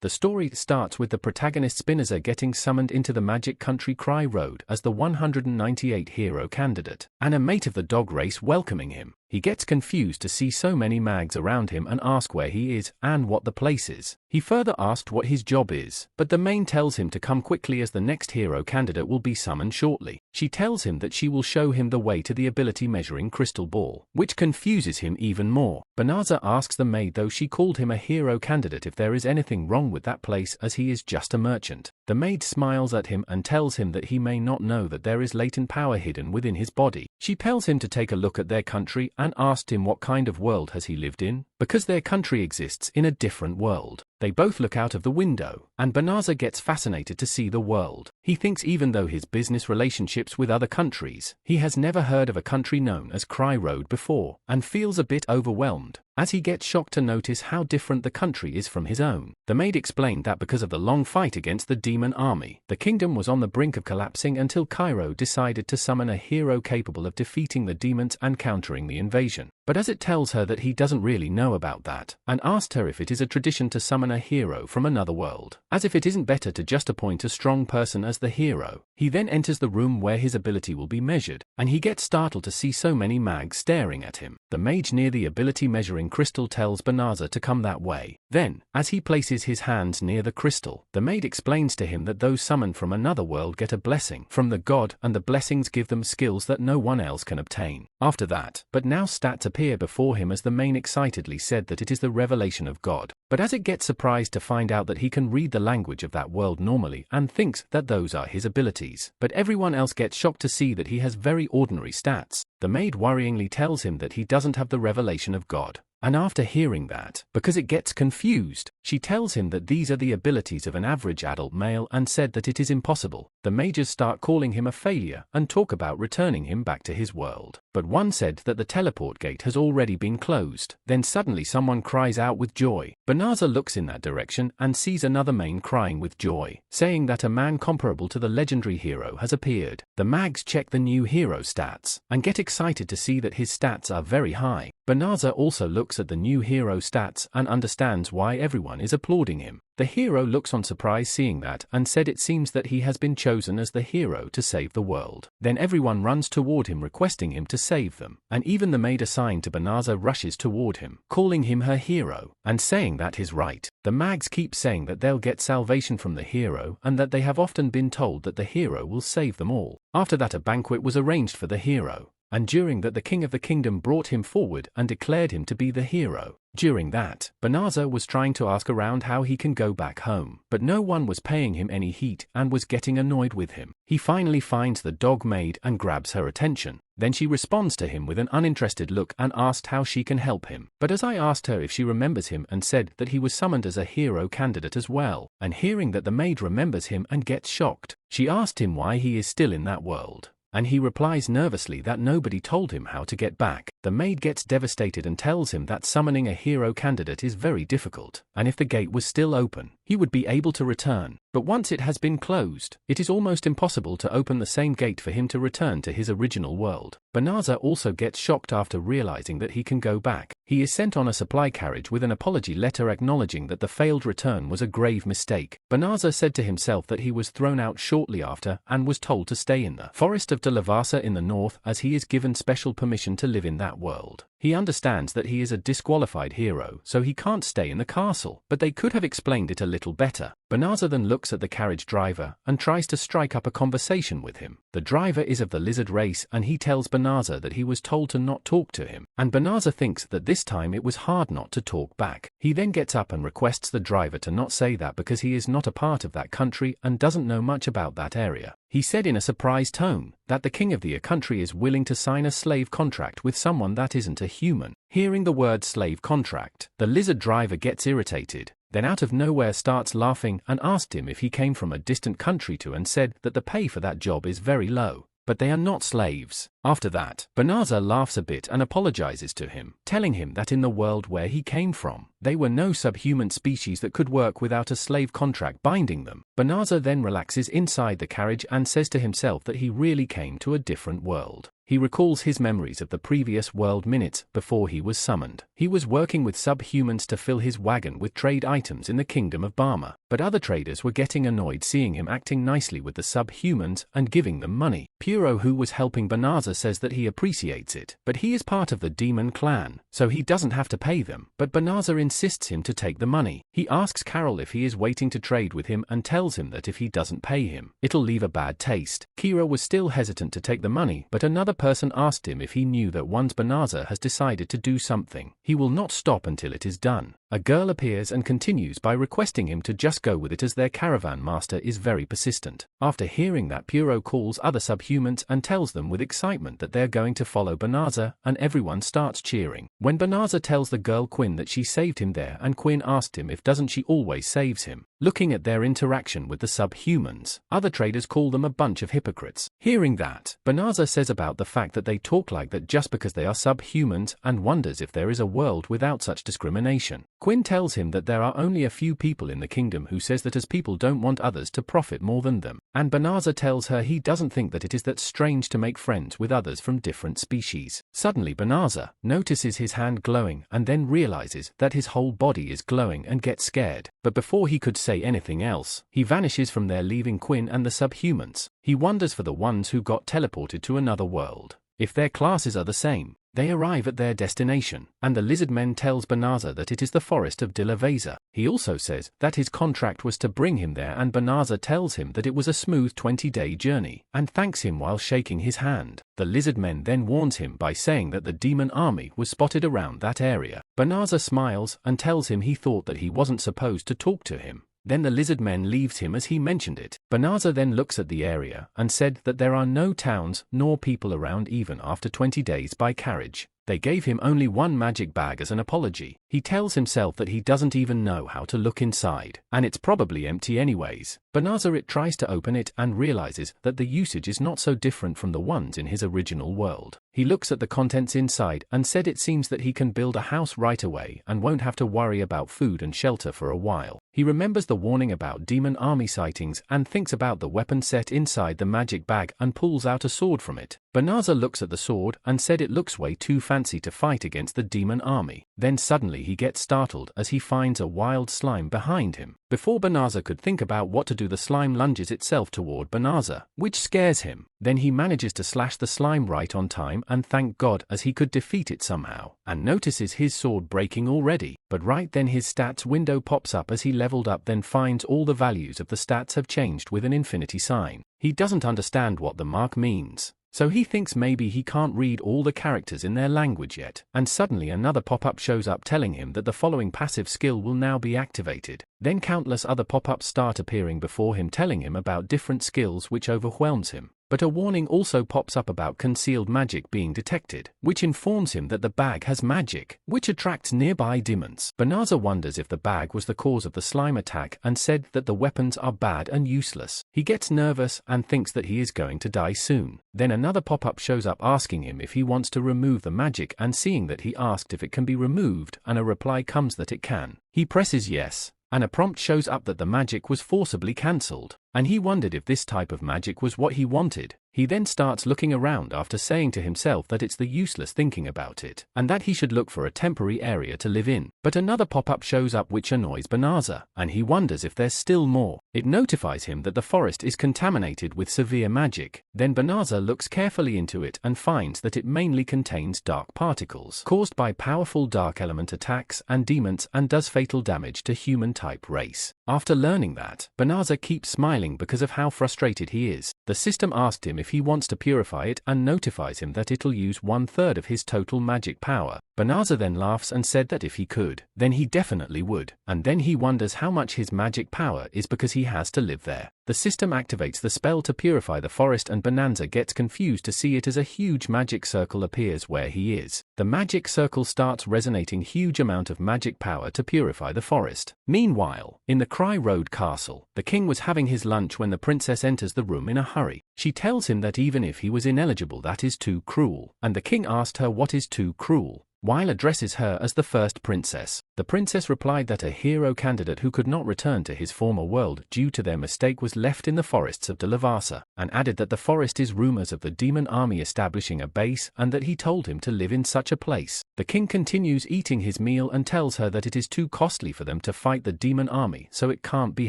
The story starts with the protagonist Banzu getting summoned into the magic country Crowroad as the 198 hero candidate, and a mate of the dog race welcoming him. He gets confused to see so many mags around him and asks where he is and what the place is. He further asked what his job is, but the main tells him to come quickly as the next hero candidate will be summoned shortly. She tells him that she will show him the way to the ability measuring crystal ball, which confuses him even more. Banzu asks the maid though she called him a hero candidate if there is anything wrong with that place as he is just a merchant. The maid smiles at him and tells him that he may not know that there is latent power hidden within his body. She tells him to take a look at their country and asked him what kind of world has he lived in, because their country exists in a different world. They both look out of the window, and Banzu gets fascinated to see the world. He thinks even though his business relationships with other countries, he has never heard of a country known as Crowroad before, and feels a bit overwhelmed, as he gets shocked to notice how different the country is from his own. The maid explained that because of the long fight against the demon army, the kingdom was on the brink of collapsing until Crowroad decided to summon a hero capable of defeating the demons and countering the invasion. But as it tells her that he doesn't really know about that, and asked her if it is a tradition to summon a hero from another world, as if it isn't better to just appoint a strong person as the hero. He then enters the room where his ability will be measured, and he gets startled to see so many mags staring at him. The mage near the ability measuring crystal tells Banzu to come that way. Then, as he places his hands near the crystal, the maid explains to him that those summoned from another world get a blessing from the god, and the blessings give them skills that no one else can obtain. After that, but now stats appear before him as the main excitedly said that it is the revelation of God. But as it gets surprised to find out that he can read the language of that world normally and thinks that those are his abilities. But everyone else gets shocked to see that he has very ordinary stats. The maid worryingly tells him that he doesn't have the revelation of God. And after hearing that, because it gets confused, she tells him that these are the abilities of an average adult male and said that it is impossible. The mages start calling him a failure and talk about returning him back to his world. But one said that the teleport gate has already been closed. Then suddenly someone cries out with joy. Banzu looks in that direction and sees another main crying with joy, saying that a man comparable to the legendary hero has appeared. The mags check the new hero stats and get excited to see that his stats are very high. Banzu also looks at the new hero stats and understands why everyone is applauding him. The hero looks on surprise seeing that and said it seems that he has been chosen as the hero to save the world. Then everyone runs toward him requesting him to save them, and even the maid assigned to Banzu rushes toward him, calling him her hero, and saying that is right. The mags keep saying that they'll get salvation from the hero and that they have often been told that the hero will save them all. After that a banquet was arranged for the hero, and during that the king of the kingdom brought him forward and declared him to be the hero. During that, Banzu was trying to ask around how he can go back home, but no one was paying him any heat and was getting annoyed with him. He finally finds the dog maid and grabs her attention. Then she responds to him with an uninterested look and asked how she can help him. But as I asked her if she remembers him and said that he was summoned as a hero candidate as well, and hearing that the maid remembers him and gets shocked, she asked him why he is still in that world. And he replies nervously that nobody told him how to get back. The maid gets devastated and tells him that summoning a hero candidate is very difficult, and if the gate was still open, he would be able to return. But once it has been closed, it is almost impossible to open the same gate for him to return to his original world. Banzu also gets shocked after realizing that he can go back. He is sent on a supply carriage with an apology letter acknowledging that the failed return was a grave mistake. Banzu said to himself that he was thrown out shortly after and was told to stay in the forest of Delavasa in the north as he is given special permission to live in that world. He understands that he is a disqualified hero, so he can't stay in the castle, but they could have explained it a little better. Banzu then looks at the carriage driver and tries to strike up a conversation with him. The driver is of the lizard race and he tells Banzu that he was told to not talk to him, and Banzu thinks that this time it was hard not to talk back. He then gets up and requests the driver to not say that because he is not a part of that country and doesn't know much about that area. He said in a surprised tone that the king of the country is willing to sign a slave contract with someone that isn't a human. Hearing the word slave contract, the lizard driver gets irritated, then out of nowhere starts laughing and asked him if he came from a distant country too and said that the pay for that job is very low. But they are not slaves. After that, Banzu laughs a bit and apologizes to him, telling him that in the world where he came from, they were no subhuman species that could work without a slave contract binding them. Banzu then relaxes inside the carriage and says to himself that he really came to a different world. He recalls his memories of the previous world minutes before he was summoned. He was working with subhumans to fill his wagon with trade items in the kingdom of Barma, but other traders were getting annoyed seeing him acting nicely with the subhumans and giving them money. Furio, who was helping Banzu, says that he appreciates it, but he is part of the demon clan, so he doesn't have to pay them, but Banzu insists him to take the money. He asks Carol if he is waiting to trade with him and tells him that if he doesn't pay him, it'll leave a bad taste. Kira was still hesitant to take the money, but another person asked him if he knew that once Banzu has decided to do something, he will not stop until it is done. A girl appears and continues by requesting him to just go with it as their caravan master is very persistent. After hearing that, Furio calls other subhumans and tells them with excitement that they're going to follow Banzu, and everyone starts cheering. When Banzu tells the girl Quinn that she saved him there, and Quinn asked him if doesn't she always saves him. Looking at their interaction with the subhumans, other traders call them a bunch of hypocrites. Hearing that, Banzu says about the fact that they talk like that just because they are subhumans and wonders if there is a world without such discrimination. Quinn tells him that there are only a few people in the kingdom who says that as people don't want others to profit more than them, and Banzu tells her he doesn't think that it is that strange to make friends with others from different species. Suddenly Banzu notices his hand glowing and then realizes that his whole body is glowing and gets scared, but before he could say anything else, he vanishes from there, leaving Quinn and the subhumans. He wonders for the ones who got teleported to another world. If their classes are the same, they arrive at their destination, and the lizard men tells Banzu that it is the forest of Dilaveza. He also says that his contract was to bring him there, and Banzu tells him that it was a smooth 20-day journey, and thanks him while shaking his hand. The lizard men then warns him by saying that the demon army was spotted around that area. Banzu smiles and tells him he thought that he wasn't supposed to talk to him. Then the lizard men leaves him as he mentioned it. Banzu then looks at the area and said that there are no towns nor people around even after 20 days by carriage. They gave him only one magic bag as an apology. He tells himself that he doesn't even know how to look inside, and it's probably empty anyways. Banzu tries to open it and realizes that the usage is not so different from the ones in his original world. He looks at the contents inside and said it seems that he can build a house right away and won't have to worry about food and shelter for a while. He remembers the warning about demon army sightings and thinks about the weapon set inside the magic bag and pulls out a sword from it. Banzu looks at the sword and said it looks way too fancy to fight against the demon army. Then suddenly he gets startled as he finds a wild slime behind him. Before Banzu could think about what to do, the slime lunges itself toward Banzu, which scares him. Then he manages to slash the slime right on time and thank God as he could defeat it somehow, and notices his sword breaking already. But right then his stats window pops up as he leveled up, then finds all the values of the stats have changed with an infinity sign. He doesn't understand what the mark means, so he thinks maybe he can't read all the characters in their language yet, and suddenly another pop-up shows up telling him that the following passive skill will now be activated. Then countless other pop-ups start appearing before him telling him about different skills, which overwhelms him. But a warning also pops up about concealed magic being detected, which informs him that the bag has magic, which attracts nearby demons. Banzu wonders if the bag was the cause of the slime attack and said that the weapons are bad and useless. He gets nervous and thinks that he is going to die soon. Then another pop-up shows up asking him if he wants to remove the magic, and seeing that he asked if it can be removed and a reply comes that it can, he presses yes, and a prompt shows up that the magic was forcibly cancelled, and he wondered if this type of magic was what he wanted. He then starts looking around after saying to himself that it's the useless thinking about it, and that he should look for a temporary area to live in. But another pop-up shows up which annoys Banzu, and he wonders if there's still more. It notifies him that the forest is contaminated with severe magic. Then Banzu looks carefully into it and finds that it mainly contains dark particles caused by powerful dark element attacks and demons, and does fatal damage to human-type race. After learning that, Banzu keeps smiling because of how frustrated he is. The system asked him if he wants to purify it and notifies him that it'll use 1/3 of his total magic power. Banzu then laughs and said that if he could, then he definitely would, and then he wonders how much his magic power is because he has to live there. The system activates the spell to purify the forest, and Banzu gets confused to see it as a huge magic circle appears where he is. The magic circle starts resonating huge amount of magic power to purify the forest. Meanwhile, in the Crowroad castle, the king was having his lunch when the princess enters the room in a hurry. She tells him that even if he was ineligible, that is too cruel, and the king asked her what is too cruel. while addresses her as the first princess. The princess replied that a hero candidate who could not return to his former world due to their mistake was left in the forests of Delavasa, and added that the forest is rumors of the demon army establishing a base and that he told him to live in such a place. The king continues eating his meal and tells her that it is too costly for them to fight the demon army, so it can't be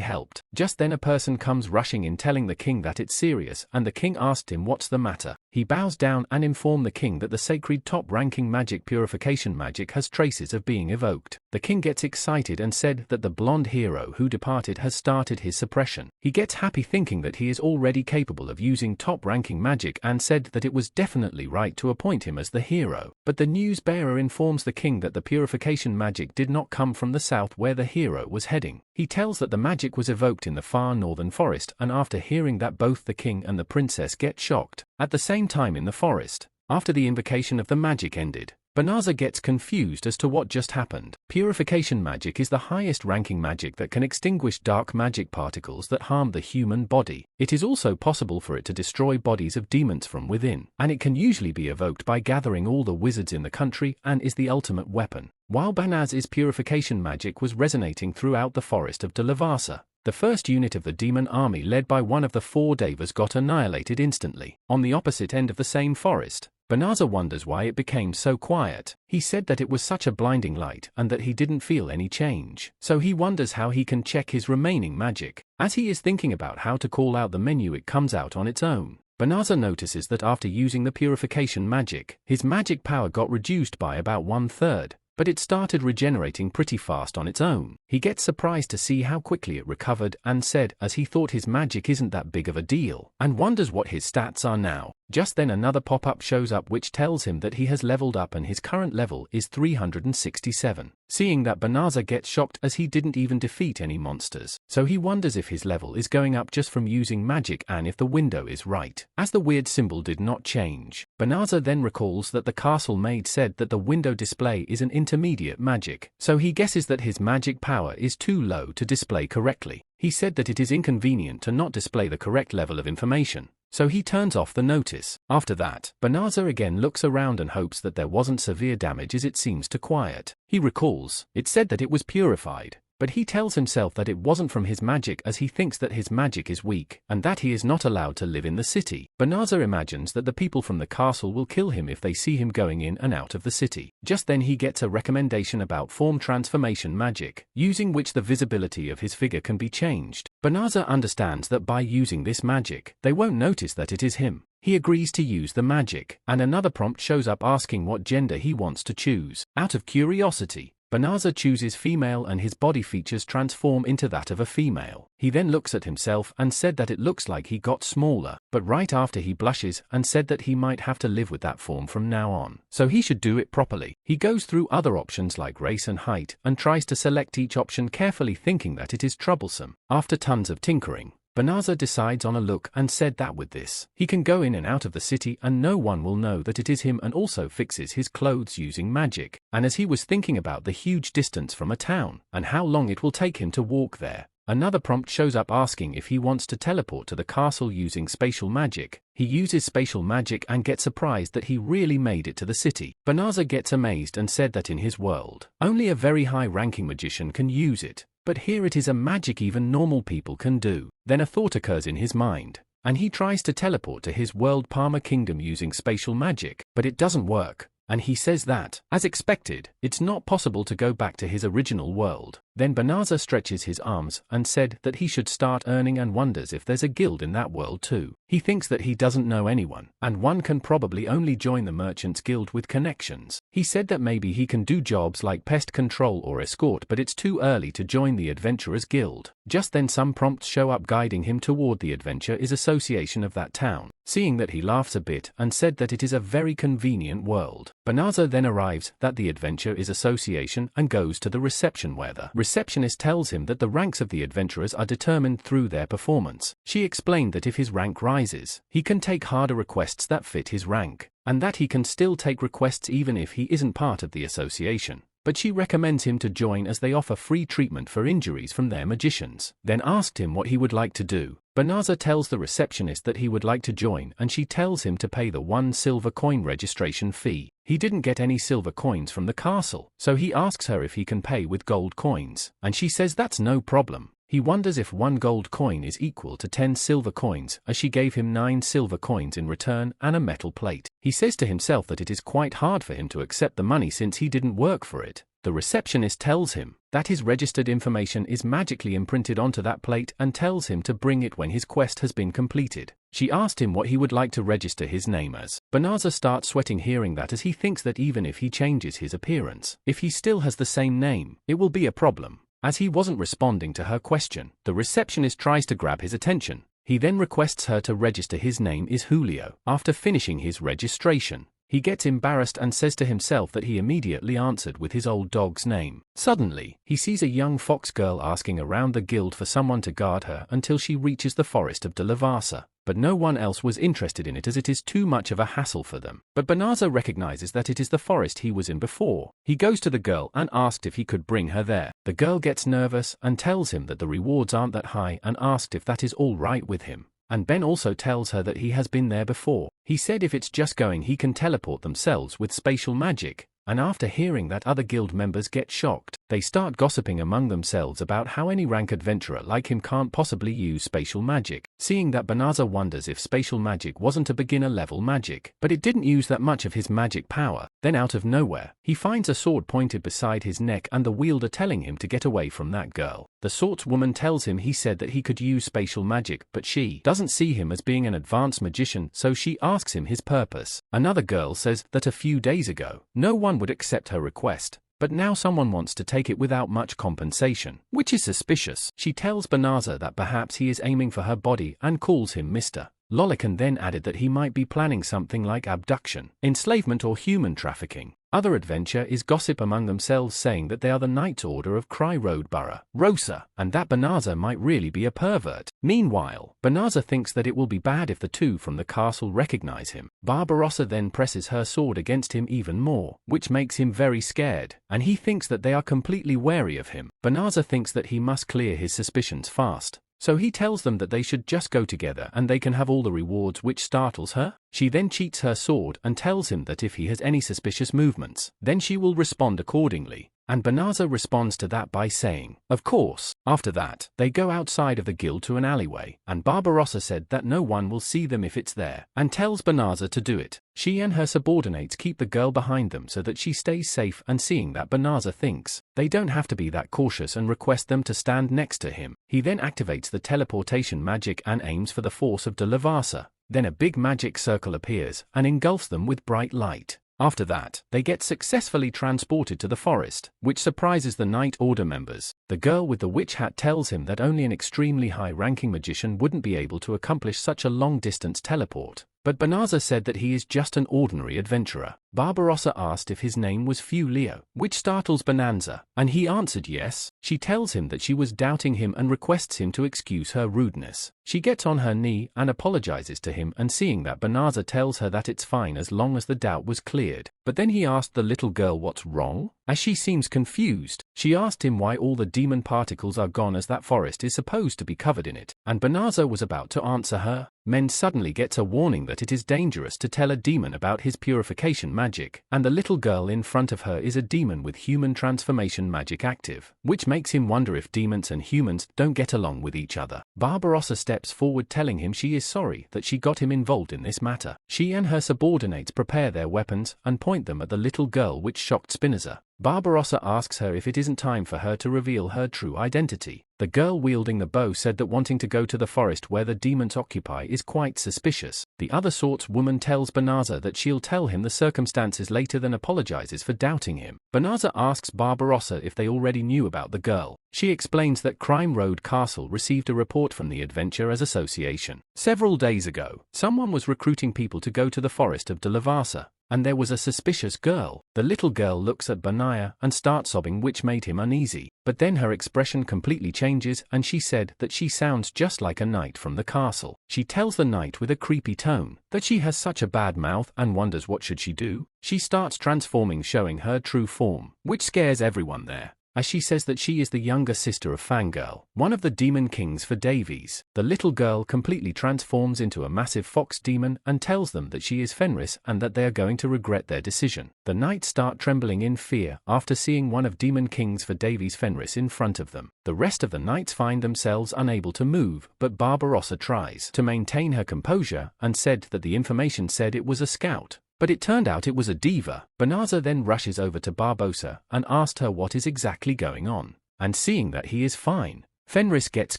helped. Just then a person comes rushing in telling the king that it's serious, and the king asked him what's the matter. He bows down and informs the king that the sacred top-ranking magic purification magic has traces of being evoked. The king gets excited and said that the blonde hero who departed has started his suppression. He gets happy thinking that he is already capable of using top-ranking magic and said that it was definitely right to appoint him as the hero. But the news bearer informs the king that the purification magic did not come from the south where the hero was heading. He tells that the magic was evoked in the far northern forest, and after hearing that, both the king and the princess get shocked. At the same time in the forest, after the invocation of the magic ended, Banzu gets confused as to what just happened. Purification magic is the highest ranking magic that can extinguish dark magic particles that harm the human body. It is also possible for it to destroy bodies of demons from within, and it can usually be evoked by gathering all the wizards in the country and is the ultimate weapon. While Banzu's purification magic was resonating throughout the forest of Delavasa, the first unit of the demon army led by one of the 4 devas got annihilated instantly. On the opposite end of the same forest, Banzu wonders why it became so quiet. He said that it was such a blinding light and that he didn't feel any change. So he wonders how he can check his remaining magic. As he is thinking about how to call out the menu, it comes out on its own. Banzu notices that after using the purification magic, his magic power got reduced by about 1/3. But it started regenerating pretty fast on its own. He gets surprised to see how quickly it recovered and said as he thought his magic isn't that big of a deal, and wonders what his stats are now. Just then another pop-up shows up which tells him that he has leveled up and his current level is 367. Seeing that, Banzu gets shocked as he didn't even defeat any monsters, so he wonders if his level is going up just from using magic and if the window is right, as the weird symbol did not change. Banzu then recalls that the castle maid said that the window display is an intermediate magic, so he guesses that his magic power is too low to display correctly. He said that it is inconvenient to not display the correct level of information, so he turns off the notice. After that, Banzu again looks around and hopes that there wasn't severe damage as it seems to quiet. He recalls, it said that it was purified, but he tells himself that it wasn't from his magic as he thinks that his magic is weak and that he is not allowed to live in the city. Banzu imagines that the people from the castle will kill him if they see him going in and out of the city. Just then he gets a recommendation about form transformation magic, using which the visibility of his figure can be changed. Banzu understands that by using this magic, they won't notice that it is him. He agrees to use the magic, and another prompt shows up asking what gender he wants to choose. Out of curiosity, Banzu chooses female and his body features transform into that of a female. He then looks at himself and said that it looks like he got smaller, but right after he blushes and said that he might have to live with that form from now on, so he should do it properly. He goes through other options like race and height and tries to select each option carefully, thinking that it is troublesome. After tons of tinkering, Banzu decides on a look and said that with this, he can go in and out of the city and no one will know that it is him, and also fixes his clothes using magic. And as he was thinking about the huge distance from a town and how long it will take him to walk there, another prompt shows up asking if he wants to teleport to the castle using spatial magic. He uses spatial magic and gets surprised that he really made it to the city. Banzu gets amazed and said that in his world, only a very high-ranking magician can use it. But here it is a magic even normal people can do. Then a thought occurs in his mind, and he tries to teleport to his world Parma Kingdom using spatial magic, but it doesn't work, and he says that, as expected, it's not possible to go back to his original world. Then Banzu stretches his arms and said that he should start earning and wonders if there's a guild in that world too. He thinks that he doesn't know anyone, and one can probably only join the Merchants Guild with connections. He said that maybe he can do jobs like pest control or escort, but it's too early to join the Adventurers Guild. Just then some prompts show up guiding him toward the Adventure is Association of that town. Seeing that, he laughs a bit and said that it is a very convenient world. Banzu then arrives at the Adventure is Association and goes to the reception where the receptionist tells him that the ranks of the adventurers are determined through their performance. She explained that if his rank rises, he can take harder requests that fit his rank, and that he can still take requests even if he isn't part of the association. But she recommends him to join as they offer free treatment for injuries from their magicians. Then asked him what he would like to do. Banzu tells the receptionist that he would like to join, and she tells him to pay the 1 silver coin registration fee. He didn't get any silver coins from the castle, so he asks her if he can pay with gold coins, and she says that's no problem. He wonders if 1 gold coin is equal to 10 silver coins, as she gave him 9 silver coins in return and a metal plate. He says to himself that it is quite hard for him to accept the money since he didn't work for it. The receptionist tells him that his registered information is magically imprinted onto that plate and tells him to bring it when his quest has been completed. She asked him what he would like to register his name as. Banzu starts sweating hearing that, as he thinks that even if he changes his appearance, if he still has the same name, it will be a problem. As he wasn't responding to her question, the receptionist tries to grab his attention. He then requests her to register his name is Furio. After finishing his registration, he gets embarrassed and says to himself that he immediately answered with his old dog's name. Suddenly, he sees a young fox girl asking around the guild for someone to guard her until she reaches the forest of Delavasa. But no one else was interested in it as it is too much of a hassle for them. But Banzu recognizes that it is the forest he was in before. He goes to the girl and asks if he could bring her there. The girl gets nervous and tells him that the rewards aren't that high and asked if that is all right with him. And Ben also tells her that he has been there before. He said if it's just going he can teleport themselves with spatial magic. And after hearing that, other guild members get shocked. They start gossiping among themselves about how any rank adventurer like him can't possibly use spatial magic. Seeing that, Banzu wonders if spatial magic wasn't a beginner level magic, but it didn't use that much of his magic power. Then out of nowhere, he finds a sword pointed beside his neck and the wielder telling him to get away from that girl. The swordswoman tells him he said that he could use spatial magic, but she doesn't see him as being an advanced magician, so she asks him his purpose. Another girl says that a few days ago, no one would accept her request, but now someone wants to take it without much compensation, which is suspicious. She tells Banzu that perhaps he is aiming for her body and calls him Mr. Lolican, then added that he might be planning something like abduction, enslavement or human trafficking. Other adventure is gossip among themselves, saying that they are the Knights Order of Crowroad Borough, Rosa, and that Banzu might really be a pervert. Meanwhile, Banzu thinks that it will be bad if the two from the castle recognize him. Barbarossa then presses her sword against him even more, which makes him very scared, and he thinks that they are completely wary of him. Banzu thinks that he must clear his suspicions fast, so he tells them that they should just go together and they can have all the rewards, which startles her. She then cheats her sword and tells him that if he has any suspicious movements, then she will respond accordingly. And Banzu responds to that by saying, of course. After that, they go outside of the guild to an alleyway, and Barbarossa said that no one will see them if it's there, and tells Banzu to do it. She and her subordinates keep the girl behind them so that she stays safe, and seeing that, Banzu thinks they don't have to be that cautious and request them to stand next to him. He then activates the teleportation magic and aims for the force of Delavasa. Then a big magic circle appears and engulfs them with bright light. After that, they get successfully transported to the forest, which surprises the Knight Order members. The girl with the witch hat tells him that only an extremely high-ranking magician wouldn't be able to accomplish such a long-distance teleport. But Banzu said that he is just an ordinary adventurer. Barbarossa asked if his name was Furio, which startles Banzu, and he answered yes. She tells him that she was doubting him and requests him to excuse her rudeness. She gets on her knee and apologizes to him, and seeing that, Banzu tells her that it's fine as long as the doubt was cleared. But then he asked the little girl what's wrong, as she seems confused. She asked him why all the demon particles are gone, as that forest is supposed to be covered in it, and Banzu was about to answer her. Men suddenly gets a warning that it is dangerous to tell a demon about his purification magic, and the little girl in front of her is a demon with human transformation magic active, which makes him wonder if demons and humans don't get along with each other. Barbarossa steps forward telling him she is sorry that she got him involved in this matter. She and her subordinates prepare their weapons and point them at the little girl, which shocked Spinoza. Barbarossa asks her if it isn't time for her to reveal her true identity. The girl wielding the bow said that wanting to go to the forest where the demons occupy is quite suspicious. The other swordswoman tells Banzu that she'll tell him the circumstances later, then apologizes for doubting him. Banzu asks Barbarossa if they already knew about the girl. She explains that Crowroad Castle received a report from the Adventurers Association. Several days ago, someone was recruiting people to go to the forest of Delavasa, and there was a suspicious girl. The little girl looks at Banzu and starts sobbing, which made him uneasy. But then her expression completely changes and she said that she sounds just like a knight from the castle. She tells the knight with a creepy tone that she has such a bad mouth and wonders what should she do. She starts transforming, showing her true form, which scares everyone there. as she says that she is the younger sister of Fangirl, one of the demon kings for Davies. The little girl completely transforms into a massive fox demon and tells them that she is Fenris and that they are going to regret their decision. The knights start trembling in fear after seeing one of Demon Kings for Davies' Fenris in front of them. The rest of the knights find themselves unable to move, but Barbarossa tries to maintain her composure and said that the information said it was a scout. But it turned out it was a diva. Banzu then rushes over to Barbossa and asked her what is exactly going on. And seeing that he is fine, Fenris gets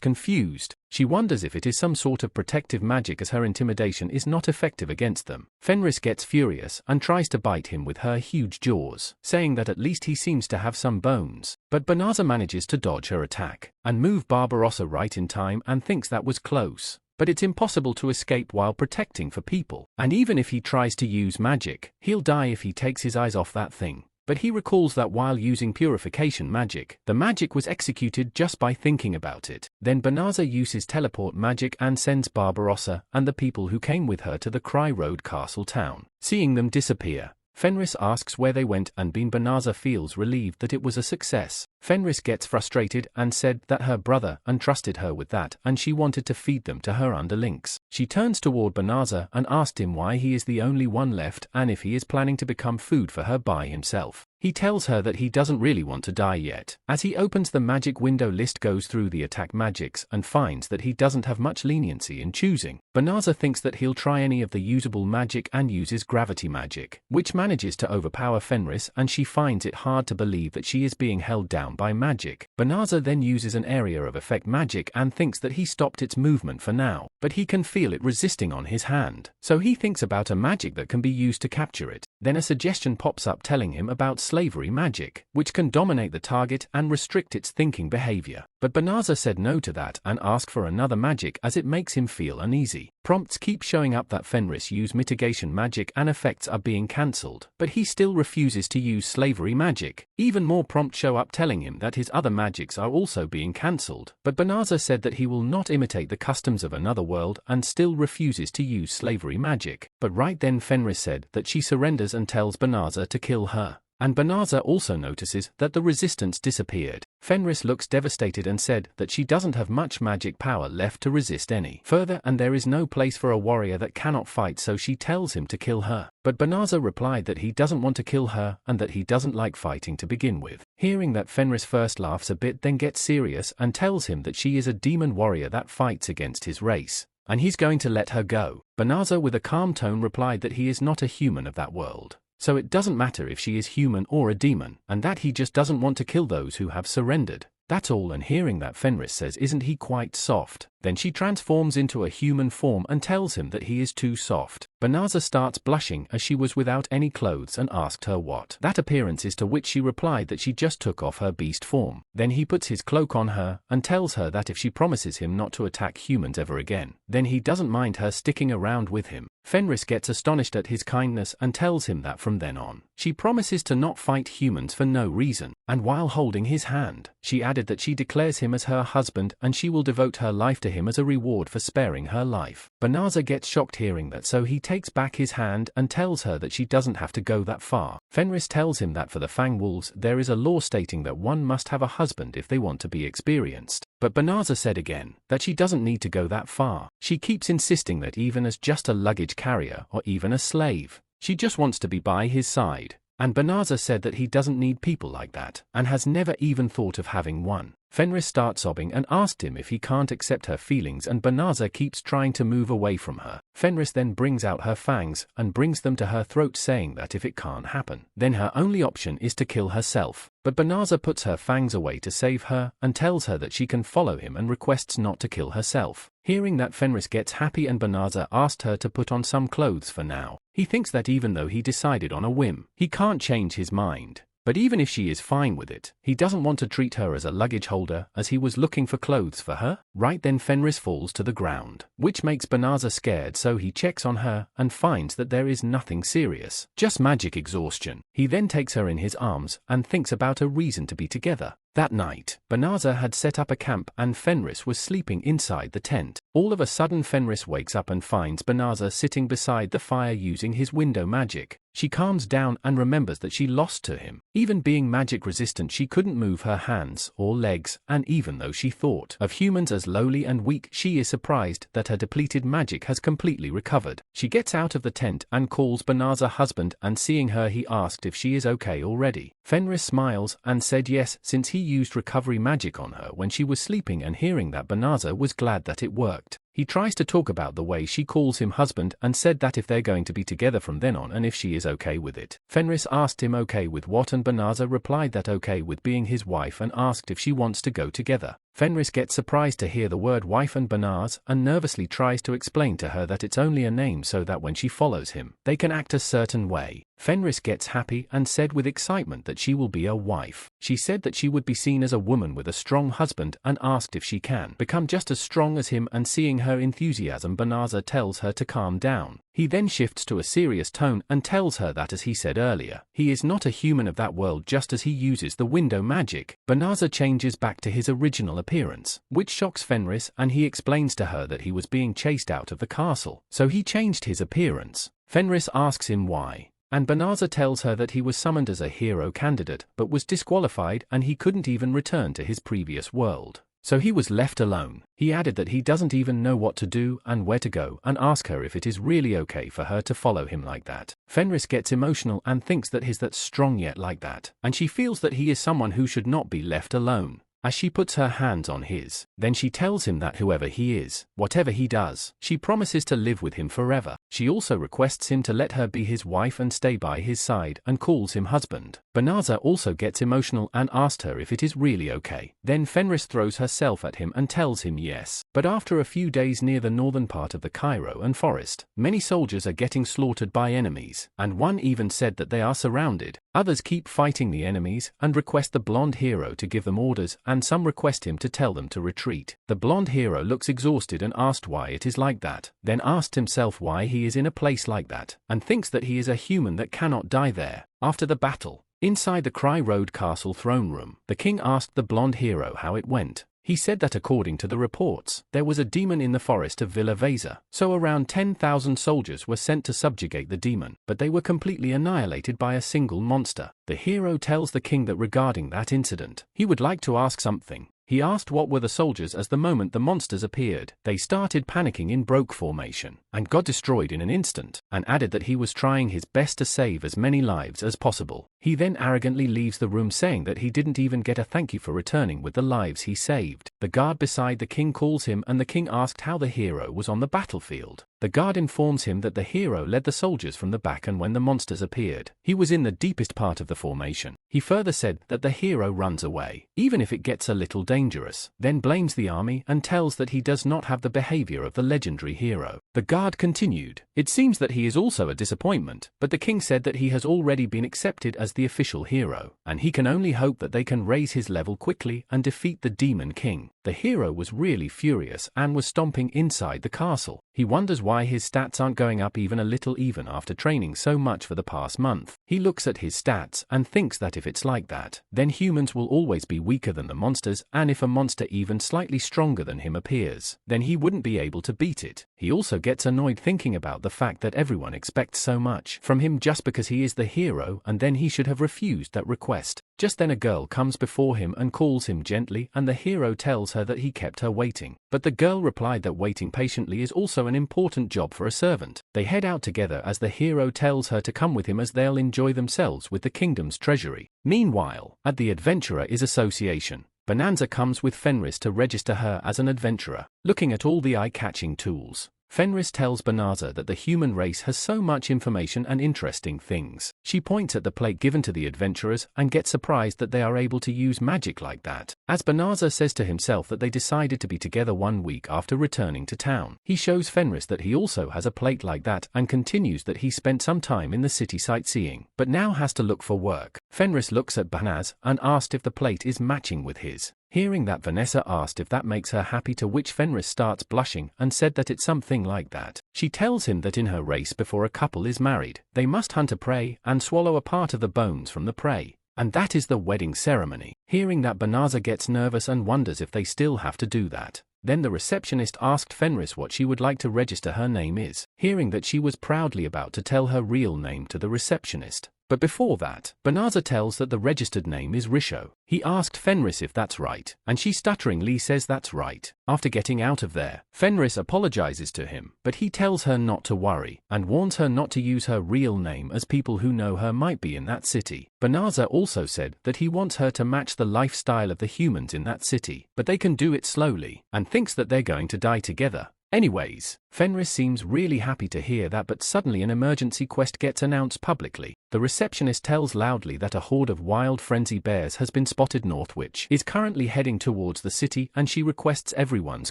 confused. She wonders if it is some sort of protective magic as her intimidation is not effective against them. Fenris gets furious and tries to bite him with her huge jaws, saying that at least he seems to have some bones. But Banzu manages to dodge her attack and move Barbarossa right in time and thinks that was close. But it's impossible to escape while protecting for people. And even if he tries to use magic, he'll die if he takes his eyes off that thing. But he recalls that while using purification magic, the magic was executed just by thinking about it. Then Banzu uses teleport magic and sends Barbarossa and the people who came with her to the Crowroad castle town. Seeing them disappear, Fenris asks where they went and Banzu feels relieved that it was a success. Fenris gets frustrated and said that her brother entrusted her with that and she wanted to feed them to her underlings. She turns toward Banzu and asked him why he is the only one left and if he is planning to become food for her by himself. He tells her that he doesn't really want to die yet. As he opens the magic window list goes through the attack magics and finds that he doesn't have much leniency in choosing. Banzu thinks that he'll try any of the usable magic and uses gravity magic, which manages to overpower Fenris and she finds it hard to believe that she is being held down by magic. Banzu then uses an area of effect magic and thinks that he stopped its movement for now, but he can feel it resisting on his hand. So he thinks about a magic that can be used to capture it. Then a suggestion pops up telling him about slavery magic, which can dominate the target and restrict its thinking behavior. But Banzu said no to that and asked for another magic as it makes him feel uneasy. Prompts keep showing up that Fenris used mitigation magic and effects are being cancelled, but he still refuses to use slavery magic. Even more prompts show up telling him that his other magics are also being cancelled, but Banzu said that he will not imitate the customs of another world and still refuses to use slavery magic. But right then Fenris said that she surrenders and tells Banzu to kill her. And Banzu also notices that the resistance disappeared. Fenris looks devastated and said that she doesn't have much magic power left to resist any further and there is no place for a warrior that cannot fight, so she tells him to kill her. But Banzu replied that he doesn't want to kill her and that he doesn't like fighting to begin with. Hearing that, Fenris first laughs a bit then gets serious and tells him that she is a demon warrior that fights against his race, and he's going to let her go. Banzu with a calm tone replied that he is not a human of that world, so it doesn't matter if she is human or a demon, and that he just doesn't want to kill those who have surrendered. That's all. And hearing that, Fenris says, isn't he quite soft? Then she transforms into a human form and tells him that he is too soft. Banzu starts blushing as she was without any clothes and asked her what that appearance is, to which she replied that she just took off her beast form. Then he puts his cloak on her and tells her that if she promises him not to attack humans ever again, then he doesn't mind her sticking around with him. Fenris gets astonished at his kindness and tells him that from then on, she promises to not fight humans for no reason. And while holding his hand, she added that she declares him as her husband and she will devote her life to him as a reward for sparing her life. Banzu gets shocked hearing that, so he takes back his hand and tells her that she doesn't have to go that far. Fenris tells him that for the Fang Wolves there is a law stating that one must have a husband if they want to be experienced. But Banzu said again that she doesn't need to go that far. She keeps insisting that even as just a luggage carrier or even a slave, she just wants to be by his side. And Banzu said that he doesn't need people like that and has never even thought of having one. Fenris starts sobbing and asked him if he can't accept her feelings, and Banzu keeps trying to move away from her. Fenris then brings out her fangs and brings them to her throat, saying that if it can't happen, then her only option is to kill herself. But Banzu puts her fangs away to save her and tells her that she can follow him and requests not to kill herself. Hearing that, Fenris gets happy and Banzu asked her to put on some clothes for now. He thinks that even though he decided on a whim, he can't change his mind. But even if she is fine with it, he doesn't want to treat her as a luggage holder, as he was looking for clothes for her. Right then Fenris falls to the ground, which makes Banzu scared, so he checks on her and finds that there is nothing serious, just magic exhaustion. He then takes her in his arms and thinks about a reason to be together. That night, Banzu had set up a camp and Fenris was sleeping inside the tent. All of a sudden Fenris wakes up and finds Banzu sitting beside the fire using his window magic. She calms down and remembers that she lost to him. Even being magic resistant, she couldn't move her hands or legs, and even though she thought of humans as lowly and weak, she is surprised that her depleted magic has completely recovered. She gets out of the tent and calls Banza husband, and seeing her he asked if she is okay already. Fenris smiles and said yes, since he used recovery magic on her when she was sleeping, and hearing that, Banza was glad that it worked. He tries to talk about the way she calls him husband and said that if they're going to be together from then on and if she is okay with it. Fenris asked him okay with what, and Banza replied that okay with being his wife, and asked if she wants to go together. Fenris gets surprised to hear the word wife and Banaz, and nervously tries to explain to her that it's only a name so that when she follows him, they can act a certain way. Fenris gets happy and said with excitement that she will be a wife. She said that she would be seen as a woman with a strong husband, and asked if she can become just as strong as him, and seeing her enthusiasm, Banza tells her to calm down. He then shifts to a serious tone and tells her that, as he said earlier, he is not a human of that world, just as he uses the window magic. Banza changes back to his original appearance, which shocks Fenris, and he explains to her that he was being chased out of the castle, so he changed his appearance. Fenris asks him why, and Banza tells her that he was summoned as a hero candidate but was disqualified, and he couldn't even return to his previous world. So he was left alone. He added that he doesn't even know what to do and where to go, and ask her if it is really okay for her to follow him like that. Fenris gets emotional and thinks that he's that strong yet like that, and she feels that he is someone who should not be left alone. As she puts her hands on his, then she tells him that whoever he is, whatever he does, she promises to live with him forever. She also requests him to let her be his wife and stay by his side, and calls him husband. Banza also gets emotional and asked her if it is really okay. Then Fenris throws herself at him and tells him yes. But after a few days near the northern part of the Cairo and forest, many soldiers are getting slaughtered by enemies, and one even said that they are surrounded. Others keep fighting the enemies and request the blonde hero to give them orders, and some request him to tell them to retreat. The blonde hero looks exhausted and asked why it is like that, then asked himself why he is in a place like that, and thinks that he is a human that cannot die there. After the battle, inside the Crowroad castle throne room, the king asked the blonde hero how it went. He said that according to the reports, there was a demon in the forest of Villa Vesa, so around 10,000 soldiers were sent to subjugate the demon, but they were completely annihilated by a single monster. The hero tells the king that regarding that incident, he would like to ask something. He asked what were the soldiers, as the moment the monsters appeared, they started panicking in broke formation, and got destroyed in an instant, and added that he was trying his best to save as many lives as possible. He then arrogantly leaves the room, saying that he didn't even get a thank you for returning with the lives he saved. The guard beside the king calls him, and the king asked how the hero was on the battlefield. The guard informs him that the hero led the soldiers from the back, and when the monsters appeared, he was in the deepest part of the formation. He further said that the hero runs away, even if it gets a little dangerous, then blames the army and tells that he does not have the behavior of the legendary hero. The guard continued, "It seems that he is also a disappointment, but the king said that he has already been accepted as the official hero, and he can only hope that they can raise his level quickly and defeat the demon king." The hero was really furious and was stomping inside the castle. He wonders why his stats aren't going up even a little, even after training so much for the past month. He looks at his stats and thinks that if it's like that, then humans will always be weaker than the monsters, and if a monster even slightly stronger than him appears, then he wouldn't be able to beat it. He also gets annoyed thinking about the fact that everyone expects so much from him just because he is the hero, and then he should have refused that request. Just then a girl comes before him and calls him gently, and the hero tells her that he kept her waiting. But the girl replied that waiting patiently is also an important job for a servant. They head out together as the hero tells her to come with him as they'll enjoy themselves with the kingdom's treasury. Meanwhile, at the Adventurer is Association, Banza comes with Fenris to register her as an adventurer. Looking at all the eye-catching tools, Fenris tells Banza that the human race has so much information and interesting things. She points at the plate given to the adventurers and gets surprised that they are able to use magic like that. As Banza says to himself that they decided to be together 1 week after returning to town, he shows Fenris that he also has a plate like that and continues that he spent some time in the city sightseeing, but now has to look for work. Fenris looks at Banaz and asked if the plate is matching with his. Hearing that, Vanessa asked if that makes her happy, to which Fenris starts blushing and said that it's something like that. She tells him that in her race, before a couple is married, they must hunt a prey and swallow a part of the bones from the prey, and that is the wedding ceremony. Hearing that, Banza gets nervous and wonders if they still have to do that. Then the receptionist asked Fenris what she would like to register her name is. hearing that she was proudly about to tell her real name to the receptionist. But before that, Banzu tells that the registered name is Risho. He asked Fenris if that's right, and she stutteringly says that's right. After getting out of there, Fenris apologizes to him, but he tells her not to worry, and warns her not to use her real name as people who know her might be in that city. Banzu also said that he wants her to match the lifestyle of the humans in that city, but they can do it slowly, and thinks that they're going to die together. Anyways, Fenris seems really happy to hear that, but suddenly an emergency quest gets announced publicly. The receptionist tells loudly that a horde of wild frenzy bears has been spotted north, which is currently heading towards the city, and she requests everyone's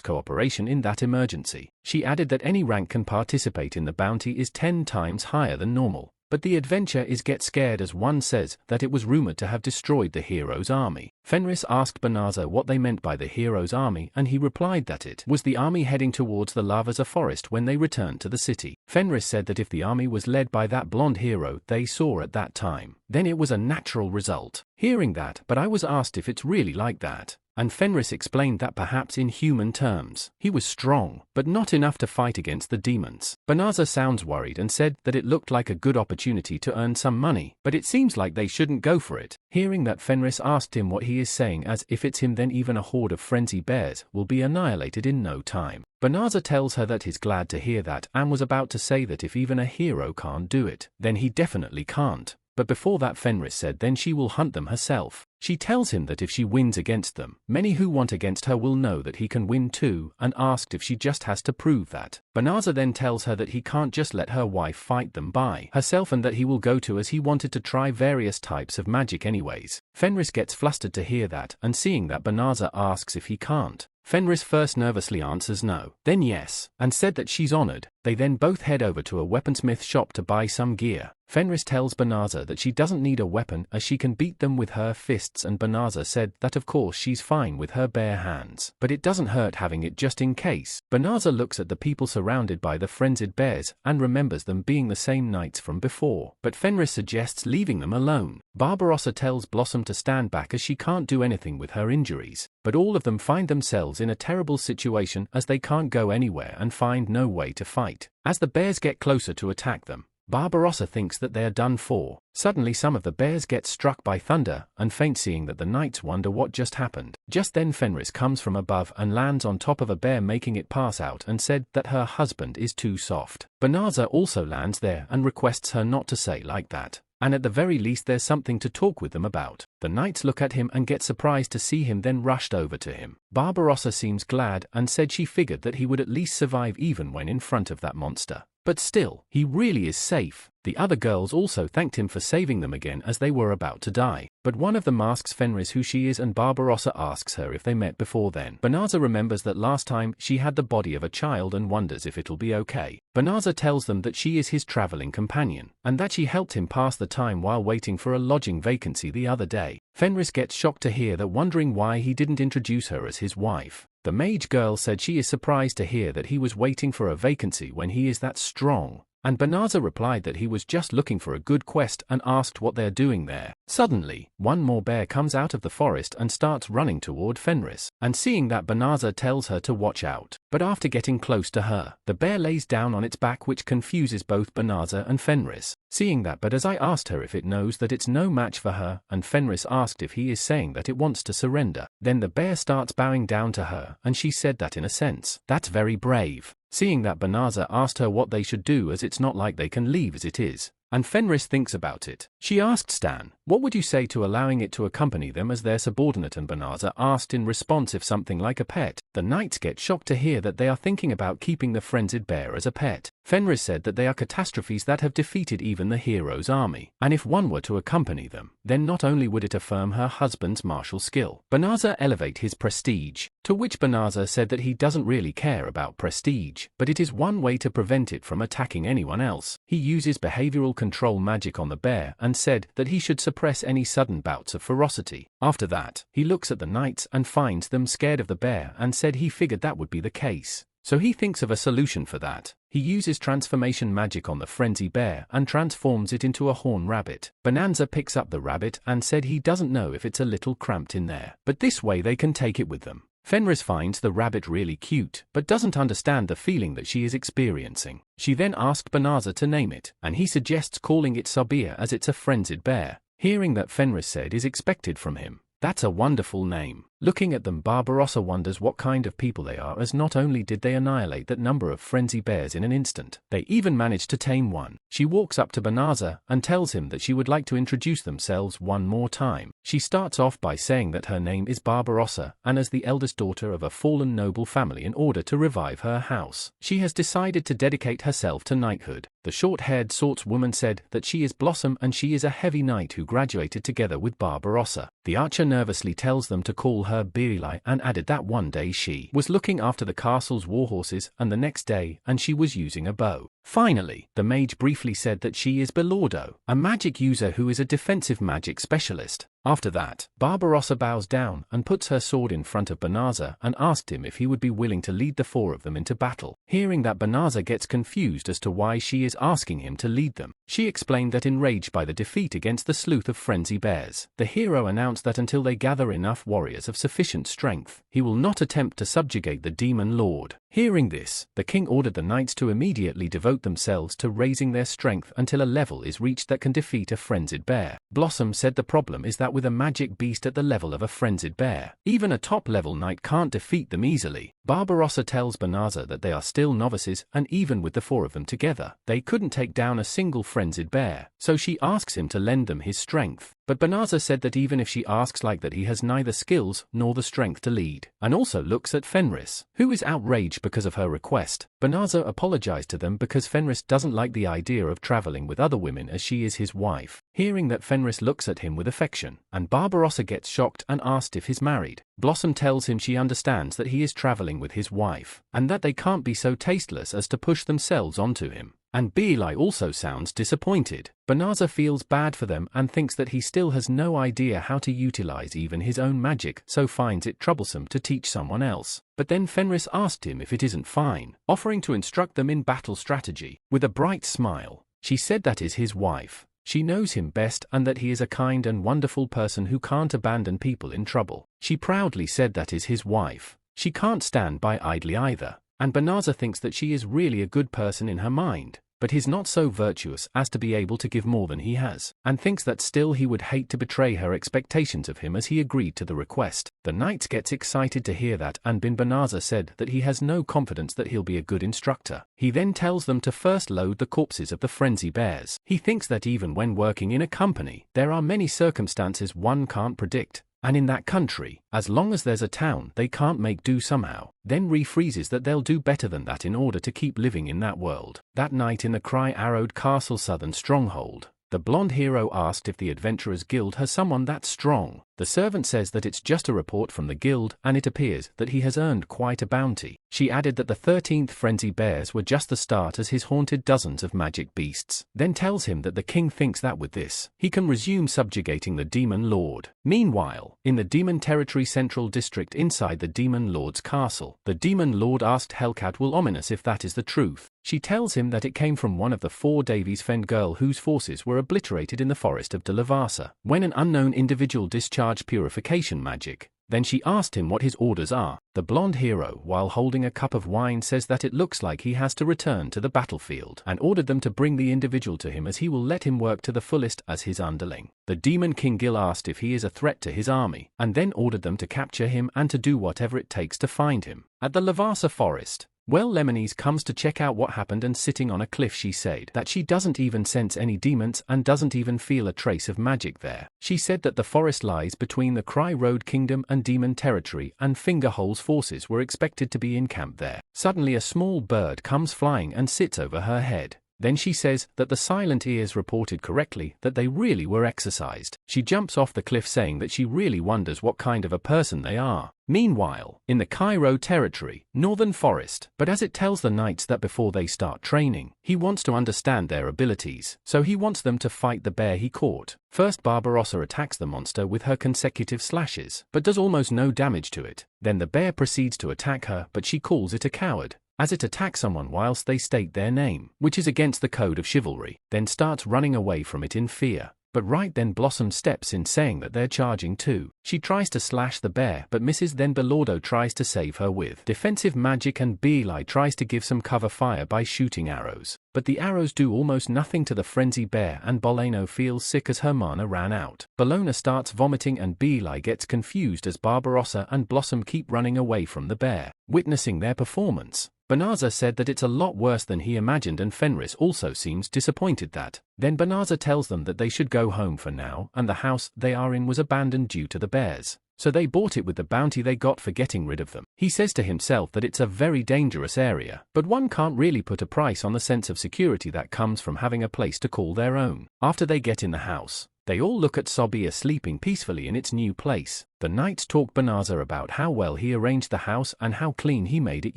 cooperation in that emergency. She added that any rank can participate in the bounty is 10 times higher than normal. But the adventure is get scared as one says that it was rumored to have destroyed the hero's army. Fenris asked Banzu what they meant by the hero's army, and he replied that it was the army heading towards the Lavaza forest when they returned to the city. Fenris said that if the army was led by that blonde hero they saw at that time, then it was a natural result. Hearing that, but I was asked if it's really like that. And Fenris explained that perhaps in human terms, he was strong, but not enough to fight against the demons. Banzu sounds worried and said that it looked like a good opportunity to earn some money, but it seems like they shouldn't go for it. Hearing that, Fenris asked him what he is saying, as if it's him then even a horde of frenzy bears will be annihilated in no time. Banzu tells her that he's glad to hear that and was about to say that if even a hero can't do it, then he definitely can't. But before that, Fenris said then she will hunt them herself. She tells him that if she wins against them, many who want against her will know that he can win too, and asked if she just has to prove that. Banzu then tells her that he can't just let her wife fight them by herself, and that he will go to, as he wanted to try various types of magic anyways. Fenris gets flustered to hear that, and seeing that Banzu asks if he can't. Fenris first nervously answers no, then yes, and said that she's honored. They then both head over to a weaponsmith shop to buy some gear. Fenris tells Banzu that she doesn't need a weapon as she can beat them with her fists, and Banzu said that of course she's fine with her bare hands, but it doesn't hurt having it just in case. Banzu looks at the people surrounded by the frenzied bears and remembers them being the same knights from before, but Fenris suggests leaving them alone. Barbarossa tells Blossom to stand back as she can't do anything with her injuries, but all of them find themselves in a terrible situation as they can't go anywhere and find no way to fight. As the bears get closer to attack them, Barbarossa thinks that they are done for. Suddenly some of the bears get struck by thunder and faint, seeing that the knights wonder what just happened. Just then Fenris comes from above and lands on top of a bear, making it pass out, and said that her husband is too soft. Banzu also lands there and requests her not to say like that, and at the very least there's something to talk with them about. The knights look at him and get surprised to see him, then rushed over to him. Barbarossa seems glad and said she figured that he would at least survive even when in front of that monster. But still, he really is safe. The other girls also thanked him for saving them again as they were about to die. But one of them asks Fenris who she is, and Barbarossa asks her if they met before then. Banzu remembers that last time she had the body of a child and wonders if it'll be okay. Banzu tells them that she is his traveling companion, and that she helped him pass the time while waiting for a lodging vacancy the other day. Fenris gets shocked to hear that, wondering why he didn't introduce her as his wife. The mage girl said she is surprised to hear that he was waiting for a vacancy when he is that strong. And Banzu replied that he was just looking for a good quest and asked what they're doing there. Suddenly, one more bear comes out of the forest and starts running toward Fenris, and seeing that, Banzu tells her to watch out. But after getting close to her, the bear lays down on its back, which confuses both Banzu and Fenris. Seeing that, but as I asked her if it knows that it's no match for her, and Fenris asked if he is saying that it wants to surrender. Then the bear starts bowing down to her, and she said that in a sense, that's very brave. Seeing that, Banzu asked her what they should do, as it's not like they can leave as it is. And Fenris thinks about it. She asked Stan, what would you say to allowing it to accompany them as their subordinate, and Banzu asked in response if something like a pet. The knights get shocked to hear that they are thinking about keeping the frenzied bear as a pet. Fenris said that they are catastrophes that have defeated even the hero's army, and if one were to accompany them, then not only would it affirm her husband's martial skill, Banzu elevate his prestige. To which Banzu said that he doesn't really care about prestige, but it is one way to prevent it from attacking anyone else. He uses behavioral control magic on the bear and said that he should suppress any sudden bouts of ferocity. After that, he looks at the knights and finds them scared of the bear and said he figured that would be the case. So he thinks of a solution for that. He uses transformation magic on the frenzy bear and transforms it into a horn rabbit. Banzu picks up the rabbit and said he doesn't know if it's a little cramped in there, but this way they can take it with them. Fenris finds the rabbit really cute, but doesn't understand the feeling that she is experiencing. She then asked Banzu to name it, and he suggests calling it Sabia as it's a frenzied bear, hearing that Fenris said is expected from him. That's a wonderful name. Looking at them, Barbarossa wonders what kind of people they are, as not only did they annihilate that number of frenzy bears in an instant, they even managed to tame one. She walks up to Banzu and tells him that she would like to introduce themselves one more time. She starts off by saying that her name is Barbarossa, and as the eldest daughter of a fallen noble family, in order to revive her house, she has decided to dedicate herself to knighthood. The short-haired swordswoman said that she is Blossom and she is a heavy knight who graduated together with Barbarossa. The archer nervously tells them to call her Birili and added that one day she was looking after the castle's warhorses and the next day and she was using a bow. Finally, the mage briefly said that she is Belordo, a magic user who is a defensive magic specialist. After that, Barbarossa bows down and puts her sword in front of Banzu and asked him if he would be willing to lead the four of them into battle. Hearing that, Banzu gets confused as to why she is asking him to lead them. She explained that enraged by the defeat against the sleuth of frenzy bears, the hero announced that until they gather enough warriors of sufficient strength, he will not attempt to subjugate the demon lord. Hearing this, the king ordered the knights to immediately devote themselves to raising their strength until a level is reached that can defeat a frenzied bear. Blossom said the problem is that with a magic beast at the level of a frenzied bear, even a top-level knight can't defeat them easily. Barbarossa tells Banzu that they are still novices and even with the four of them together, they couldn't take down a single frenzied bear, so she asks him to lend them his strength. But Banzu said that even if she asks like that, he has neither skills nor the strength to lead, and also looks at Fenris, who is outraged because of her request. Banzu apologized to them because Fenris doesn't like the idea of traveling with other women as she is his wife. Hearing that, Fenris looks at him with affection, and Barbarossa gets shocked and asked if he's married. Blossom tells him she understands that he is traveling with his wife, and that they can't be so tasteless as to push themselves onto him. And Birili also sounds disappointed. Banzu feels bad for them and thinks that he still has no idea how to utilize even his own magic, so finds it troublesome to teach someone else. But then Fenris asked him if it isn't fine, offering to instruct them in battle strategy. With a bright smile, she said that is his wife. She knows him best and that he is a kind and wonderful person who can't abandon people in trouble. She proudly said that is his wife. She can't stand by idly either. And Banzu thinks that she is really a good person in her mind, but he's not so virtuous as to be able to give more than he has, and thinks that still he would hate to betray her expectations of him as he agreed to the request. The knights gets excited to hear that, and Banzu said that he has no confidence that he'll be a good instructor. He then tells them to first load the corpses of the frenzy bears. He thinks that even when working in a company, there are many circumstances one can't predict. And in that country, as long as there's a town they can't make do somehow, then refreezes that they'll do better than that in order to keep living in that world. That night in the Crowroad Castle southern stronghold, the blonde hero asked if the Adventurers Guild has someone that strong. The servant says that it's just a report from the guild and it appears that he has earned quite a bounty. She added that the 13th frenzy bears were just the start as he's haunted dozens of magic beasts, then tells him that the king thinks that with this, he can resume subjugating the demon lord. Meanwhile, in the demon territory central district inside the demon lord's castle, the demon lord asked Hellcat will ominous if that is the truth. She tells him that it came from one of the 4 Davies Fen girl whose forces were obliterated in the forest of Delavasa when an unknown individual discharged purification magic. Then she asked him what his orders are. The blonde hero, while holding a cup of wine, says that it looks like he has to return to the battlefield and ordered them to bring the individual to him as he will let him work to the fullest as his underling. The demon king Gil asked if he is a threat to his army and then ordered them to capture him and to do whatever it takes to find him. At the Lavasa forest, Lemonese comes to check out what happened and sitting on a cliff she said that she doesn't even sense any demons and doesn't even feel a trace of magic there. She said that the forest lies between the Crowroad Kingdom and Demon Territory and Fingerhole's forces were expected to be encamped there. Suddenly a small bird comes flying and sits over her head. Then she says that the silent ears reported correctly that they really were exorcised. She jumps off the cliff saying that she really wonders what kind of a person they are. Meanwhile, in the Cairo territory, Northern Forest, but as it tells the knights that before they start training, he wants to understand their abilities, so he wants them to fight the bear he caught. First Barbarossa attacks the monster with her consecutive slashes, but does almost no damage to it. Then the bear proceeds to attack her, but she calls it a coward, as it attacks someone whilst they state their name, which is against the code of chivalry, then starts running away from it in fear. but right then Blossom steps in saying that they're charging too. She tries to slash the bear but misses, then Belordo tries to save her with defensive magic and Beeli tries to give some cover fire by shooting arrows. But the arrows do almost nothing to the frenzy bear and Boleno feels sick as her mana ran out. Bologna starts vomiting and Beeli gets confused as Barbarossa and Blossom keep running away from the bear. Witnessing their performance, Banza said that it's a lot worse than he imagined and Fenris also seems disappointed that. Then Banza tells them that they should go home for now and the house they are in was abandoned due to the bears. So they bought it with the bounty they got for getting rid of them. He says to himself that it's a very dangerous area, but one can't really put a price on the sense of security that comes from having a place to call their own. After they get in the house, they all look at Sabia sleeping peacefully in its new place. The knights talk Banza about how well he arranged the house and how clean he made it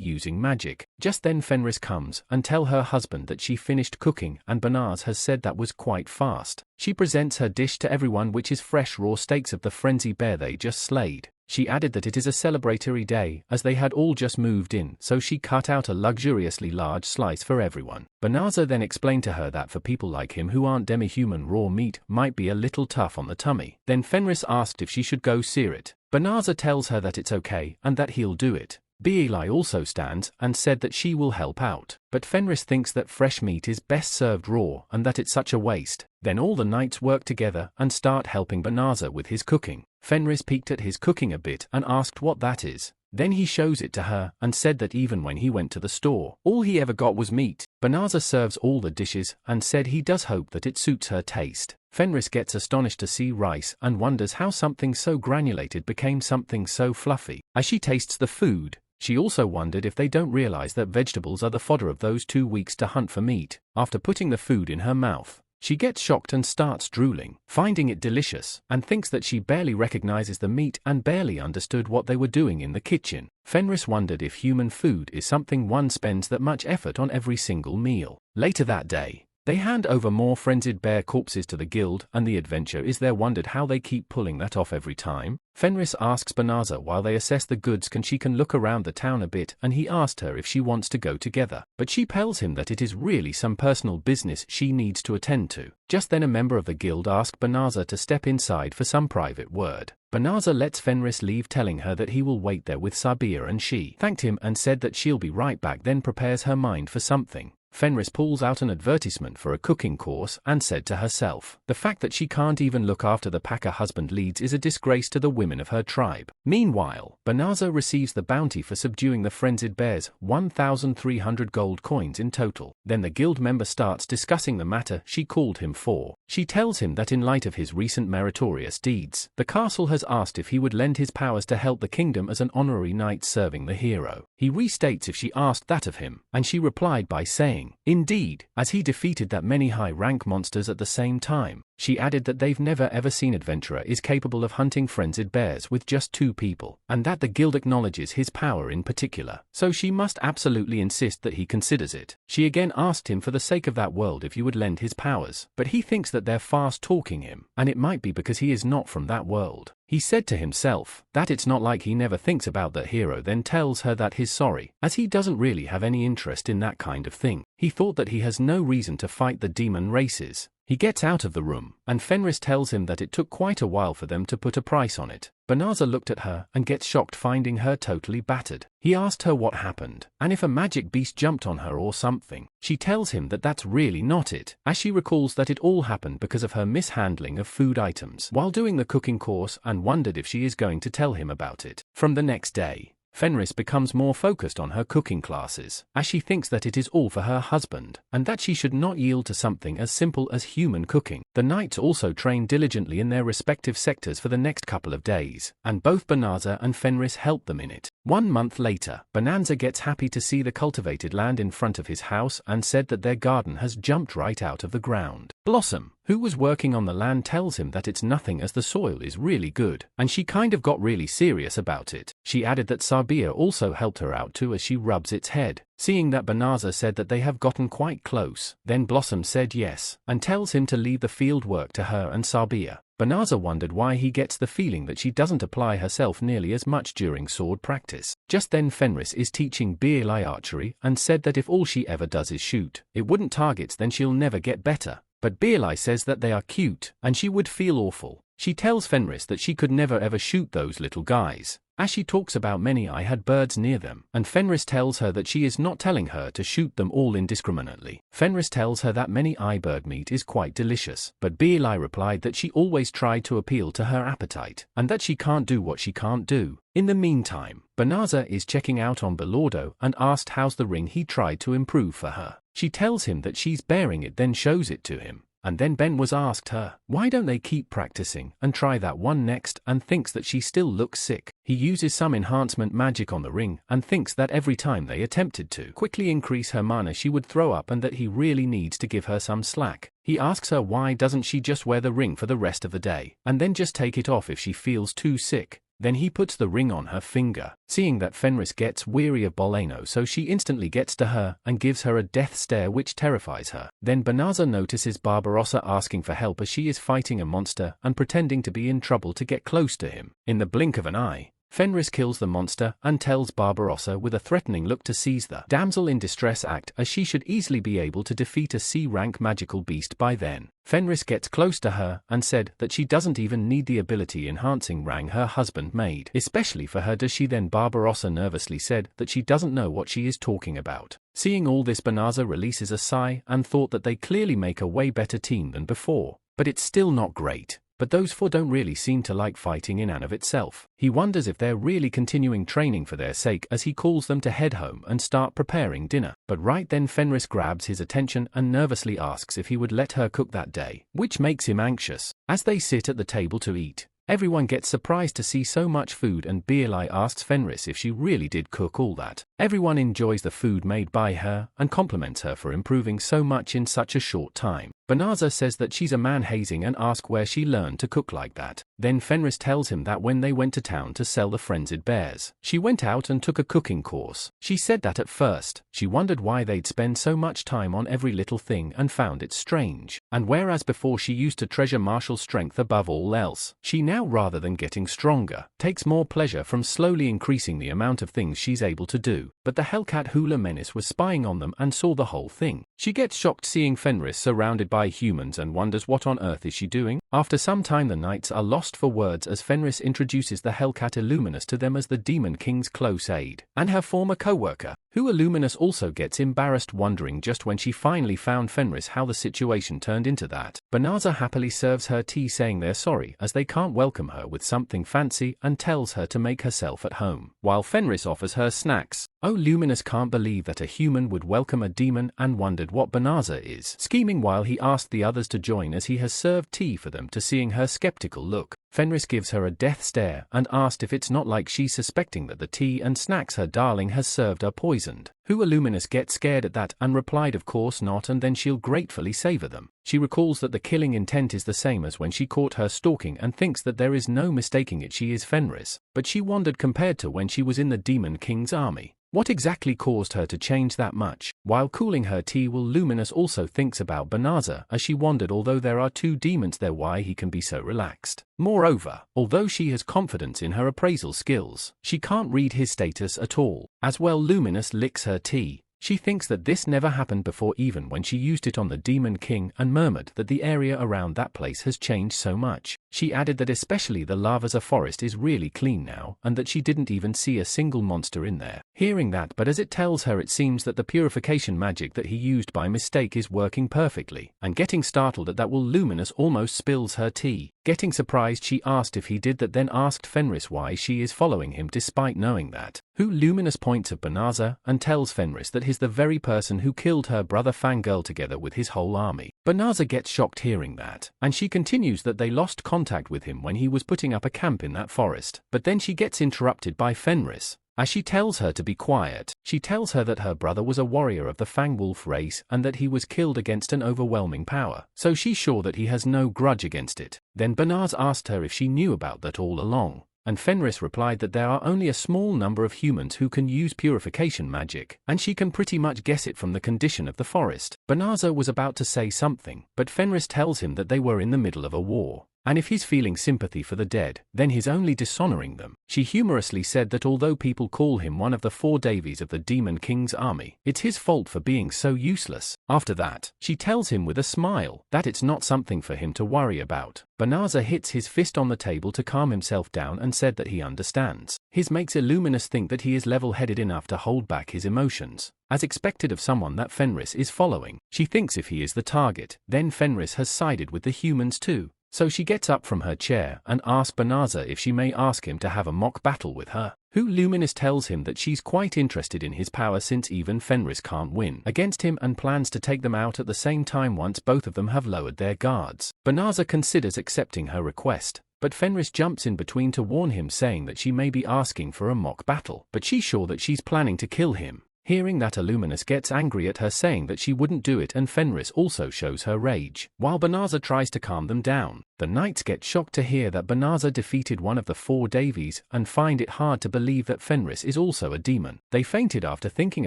using magic. Just then Fenris comes and tell her husband that she finished cooking and Banaz has said that was quite fast. She presents her dish to everyone, which is fresh raw steaks of the frenzy bear they just slayed. She added that it is a celebratory day as they had all just moved in, so she cut out a luxuriously large slice for everyone. Banza then explained to her that for people like him who aren't demi-human, raw meat might be a little tough on the tummy. Then Fenris asked if she should go sear it. Banza tells her that it's okay and that he'll do it. Beeli also stands and said that she will help out, but Fenris thinks that fresh meat is best served raw and that it's such a waste. Then all the knights work together and start helping Banza with his cooking. Fenris peeked at his cooking a bit and asked what that is. Then he shows it to her and said that even when he went to the store, all he ever got was meat. Banza serves all the dishes and said he does hope that it suits her taste. Fenris gets astonished to see rice and wonders how something so granulated became something so fluffy. As she tastes the food, she also wondered if they don't realize that vegetables are the fodder of those 2 weeks to hunt for meat. After putting the food in her mouth, she gets shocked and starts drooling, finding it delicious, and thinks that she barely recognizes the meat and barely understood what they were doing in the kitchen. Fenris wondered if human food is something one spends that much effort on every single meal. Later that day, they hand over more frenzied bear corpses to the guild, and the adventure is there wondered how they keep pulling that off every time. Fenris asks Banza while they assess the goods she can look around the town a bit, and he asked her if she wants to go together, but she tells him that it is really some personal business she needs to attend to. Just then a member of the guild asks Banza to step inside for some private word. Banza lets Fenris leave, telling her that he will wait there with Sabia, and she thanked him and said that she'll be right back, then prepares her mind for something. Fenris pulls out an advertisement for a cooking course and said to herself, the fact that she can't even look after the pack her husband leads is a disgrace to the women of her tribe. Meanwhile, Banza receives the bounty for subduing the frenzied bears, 1,300 gold coins in total. Then the guild member starts discussing the matter she called him for. She tells him that in light of his recent meritorious deeds, the castle has asked if he would lend his powers to help the kingdom as an honorary knight serving the hero. He restates if she asked that of him, and she replied by saying, indeed, as he defeated that many high-rank monsters at the same time. She added that they've never ever seen adventurer is capable of hunting frenzied bears with just 2 people, and that the guild acknowledges his power in particular, so she must absolutely insist that he considers it. She again asked him for the sake of that world if he would lend his powers, but he thinks that they're fast-talking him, and it might be because he is not from that world. He said to himself that it's not like he never thinks about the hero, then tells her that he's sorry, as he doesn't really have any interest in that kind of thing. He thought that he has no reason to fight the demon races. He gets out of the room, and Fenris tells him that it took quite a while for them to put a price on it. Banza looked at her and gets shocked, finding her totally battered. He asked her what happened, and if a magic beast jumped on her or something. She tells him that that's really not it, as she recalls that it all happened because of her mishandling of food items while doing the cooking course, and wondered if she is going to tell him about it. From the next day, Fenris becomes more focused on her cooking classes, as she thinks that it is all for her husband, and that she should not yield to something as simple as human cooking. The knights also train diligently in their respective sectors for the next couple of days, and both Banza and Fenris help them in it. 1 month later, Banza gets happy to see the cultivated land in front of his house and said that their garden has jumped right out of the ground. Blossom, who was working on the land, tells him that it's nothing as the soil is really good, and she kind of got really serious about it. She added that Sabia also helped her out too as she rubs its head. Seeing that Banza said that they have gotten quite close, then Blossom said yes, and tells him to leave the field work to her and Sabia. Banza wondered why he gets the feeling that she doesn't apply herself nearly as much during sword practice. Just then Fenris is teaching Beeli archery and said that if all she ever does is shoot, it wouldn't targets, then she'll never get better. but Beelai says that they are cute, and she would feel awful. She tells Fenris that she could never ever shoot those little guys, as she talks about many eye had birds near them, and Fenris tells her that she is not telling her to shoot them all indiscriminately. Fenris tells her that many eye bird meat is quite delicious, but Beelai replied that she always tried to appeal to her appetite, and that she can't do what she can't do. In the meantime, Banzu is checking out on Belordo and asked how's the ring he tried to improve for her. She tells him that she's bearing it, then shows it to him. And then Ben was asked her, why don't they keep practicing and try that one next, and thinks that she still looks sick. He uses some enhancement magic on the ring and thinks that every time they attempted to quickly increase her mana she would throw up and that he really needs to give her some slack. He asks her why doesn't she just wear the ring for the rest of the day, and then just take it off if she feels too sick. Then he puts the ring on her finger. Seeing that Fenris gets weary of Boleno, so she instantly gets to her and gives her a death stare which terrifies her. Then Banzu notices Barbarossa asking for help as she is fighting a monster and pretending to be in trouble to get close to him. In the blink of an eye, Fenris kills the monster and tells Barbarossa with a threatening look to seize the damsel in distress act, as she should easily be able to defeat a C-rank magical beast by then. Fenris gets close to her and said that she doesn't even need the ability enhancing rang her husband made, especially for her. Does she? Then Barbarossa nervously said that she doesn't know what she is talking about. Seeing all this, Banzu releases a sigh and thought that they clearly make a way better team than before, but it's still not great. But those four don't really seem to like fighting in and of itself. He wonders if they're really continuing training for their sake, as he calls them to head home and start preparing dinner. But right then Fenris grabs his attention and nervously asks if he would let her cook that day, which makes him anxious. As they sit at the table to eat, everyone gets surprised to see so much food, and Beelai asks Fenris if she really did cook all that. Everyone enjoys the food made by her and compliments her for improving so much in such a short time. Banzu says that she's a man hazing and asks where she learned to cook like that. Then Fenris tells him that when they went to town to sell the frenzied bears, she went out and took a cooking course. She said that at first, she wondered why they'd spend so much time on every little thing and found it strange. And whereas before she used to treasure martial strength above all else, she now, rather than getting stronger, takes more pleasure from slowly increasing the amount of things she's able to do. But the Hellcat Hula Menace was spying on them and saw the whole thing. She gets shocked seeing Fenris surrounded by humans and wonders what on earth is she doing. After some time the knights are lost for words as Fenris introduces the Hellcat Illuminus to them as the Demon King's close aide, and her former co-worker, who Illuminus also gets embarrassed, wondering just when she finally found Fenris how the situation turned into that. Banzu happily serves her tea, saying they're sorry as they can't welcome her with something fancy, and tells her to make herself at home, while Fenris offers her snacks. Oh, Luminous can't believe that a human would welcome a demon and wondered what Banzu is scheming, while he asked the others to join as he has served tea for them. To seeing her skeptical look, Fenris gives her a death stare and asked if it's not like she's suspecting that the tea and snacks her darling has served are poisoned. Who Illuminus gets scared at that and replied of course not, and then she'll gratefully savor them. She recalls that the killing intent is the same as when she caught her stalking and thinks that there is no mistaking it, she is Fenris, but she wondered compared to when she was in the Demon King's army, what exactly caused her to change that much? While cooling her tea, Luminous also thinks about Banzu as she wondered, although there are two demons there, why he can be so relaxed. Moreover, although she has confidence in her appraisal skills, she can't read his status at all. As well, Luminous licks her tea. She thinks that this never happened before, even when she used it on the Demon King, and murmured that the area around that place has changed so much. She added that especially the Lavaza forest is really clean now, and that she didn't even see a single monster in there. Hearing that, but as it tells her it seems that the purification magic that he used by mistake is working perfectly, and getting startled at that, Luminous almost spills her tea. Getting surprised, she asked if he did that, then asked Fenris why she is following him despite knowing that. Who Luminous points at Banzu and tells Fenris that he's the very person who killed her brother Fangirl together with his whole army. Banzu gets shocked hearing that, and she continues that they lost contact with him when he was putting up a camp in that forest. But then she gets interrupted by Fenris, as she tells her to be quiet. She tells her that her brother was a warrior of the Fangwolf race and that he was killed against an overwhelming power, so she's sure that he has no grudge against it. Then Banzu asked her if she knew about that all along, and Fenris replied that there are only a small number of humans who can use purification magic, and she can pretty much guess it from the condition of the forest. Banzu was about to say something, but Fenris tells him that they were in the middle of a war, and if he's feeling sympathy for the dead, then he's only dishonoring them. She humorously said that although people call him one of the 4 Davies of the Demon King's army, it's his fault for being so useless. After that, she tells him with a smile that it's not something for him to worry about. Banzu hits his fist on the table to calm himself down and said that he understands. His makes Illuminous think that he is level-headed enough to hold back his emotions, as expected of someone that Fenris is following. She thinks if he is the target, then Fenris has sided with the humans too. So she gets up from her chair and asks Banzu if she may ask him to have a mock battle with her. Who Luminous tells him that she's quite interested in his power since even Fenris can't win against him and plans to take them out at the same time once both of them have lowered their guards. Banzu considers accepting her request, but Fenris jumps in between to warn him, saying that she may be asking for a mock battle, but she's sure that she's planning to kill him. Hearing that, Illuminous gets angry at her, saying that she wouldn't do it, and Fenris also shows her rage. While Banzu tries to calm them down, the knights get shocked to hear that Banzu defeated one of the 4 Davies and find it hard to believe that Fenris is also a demon. They fainted after thinking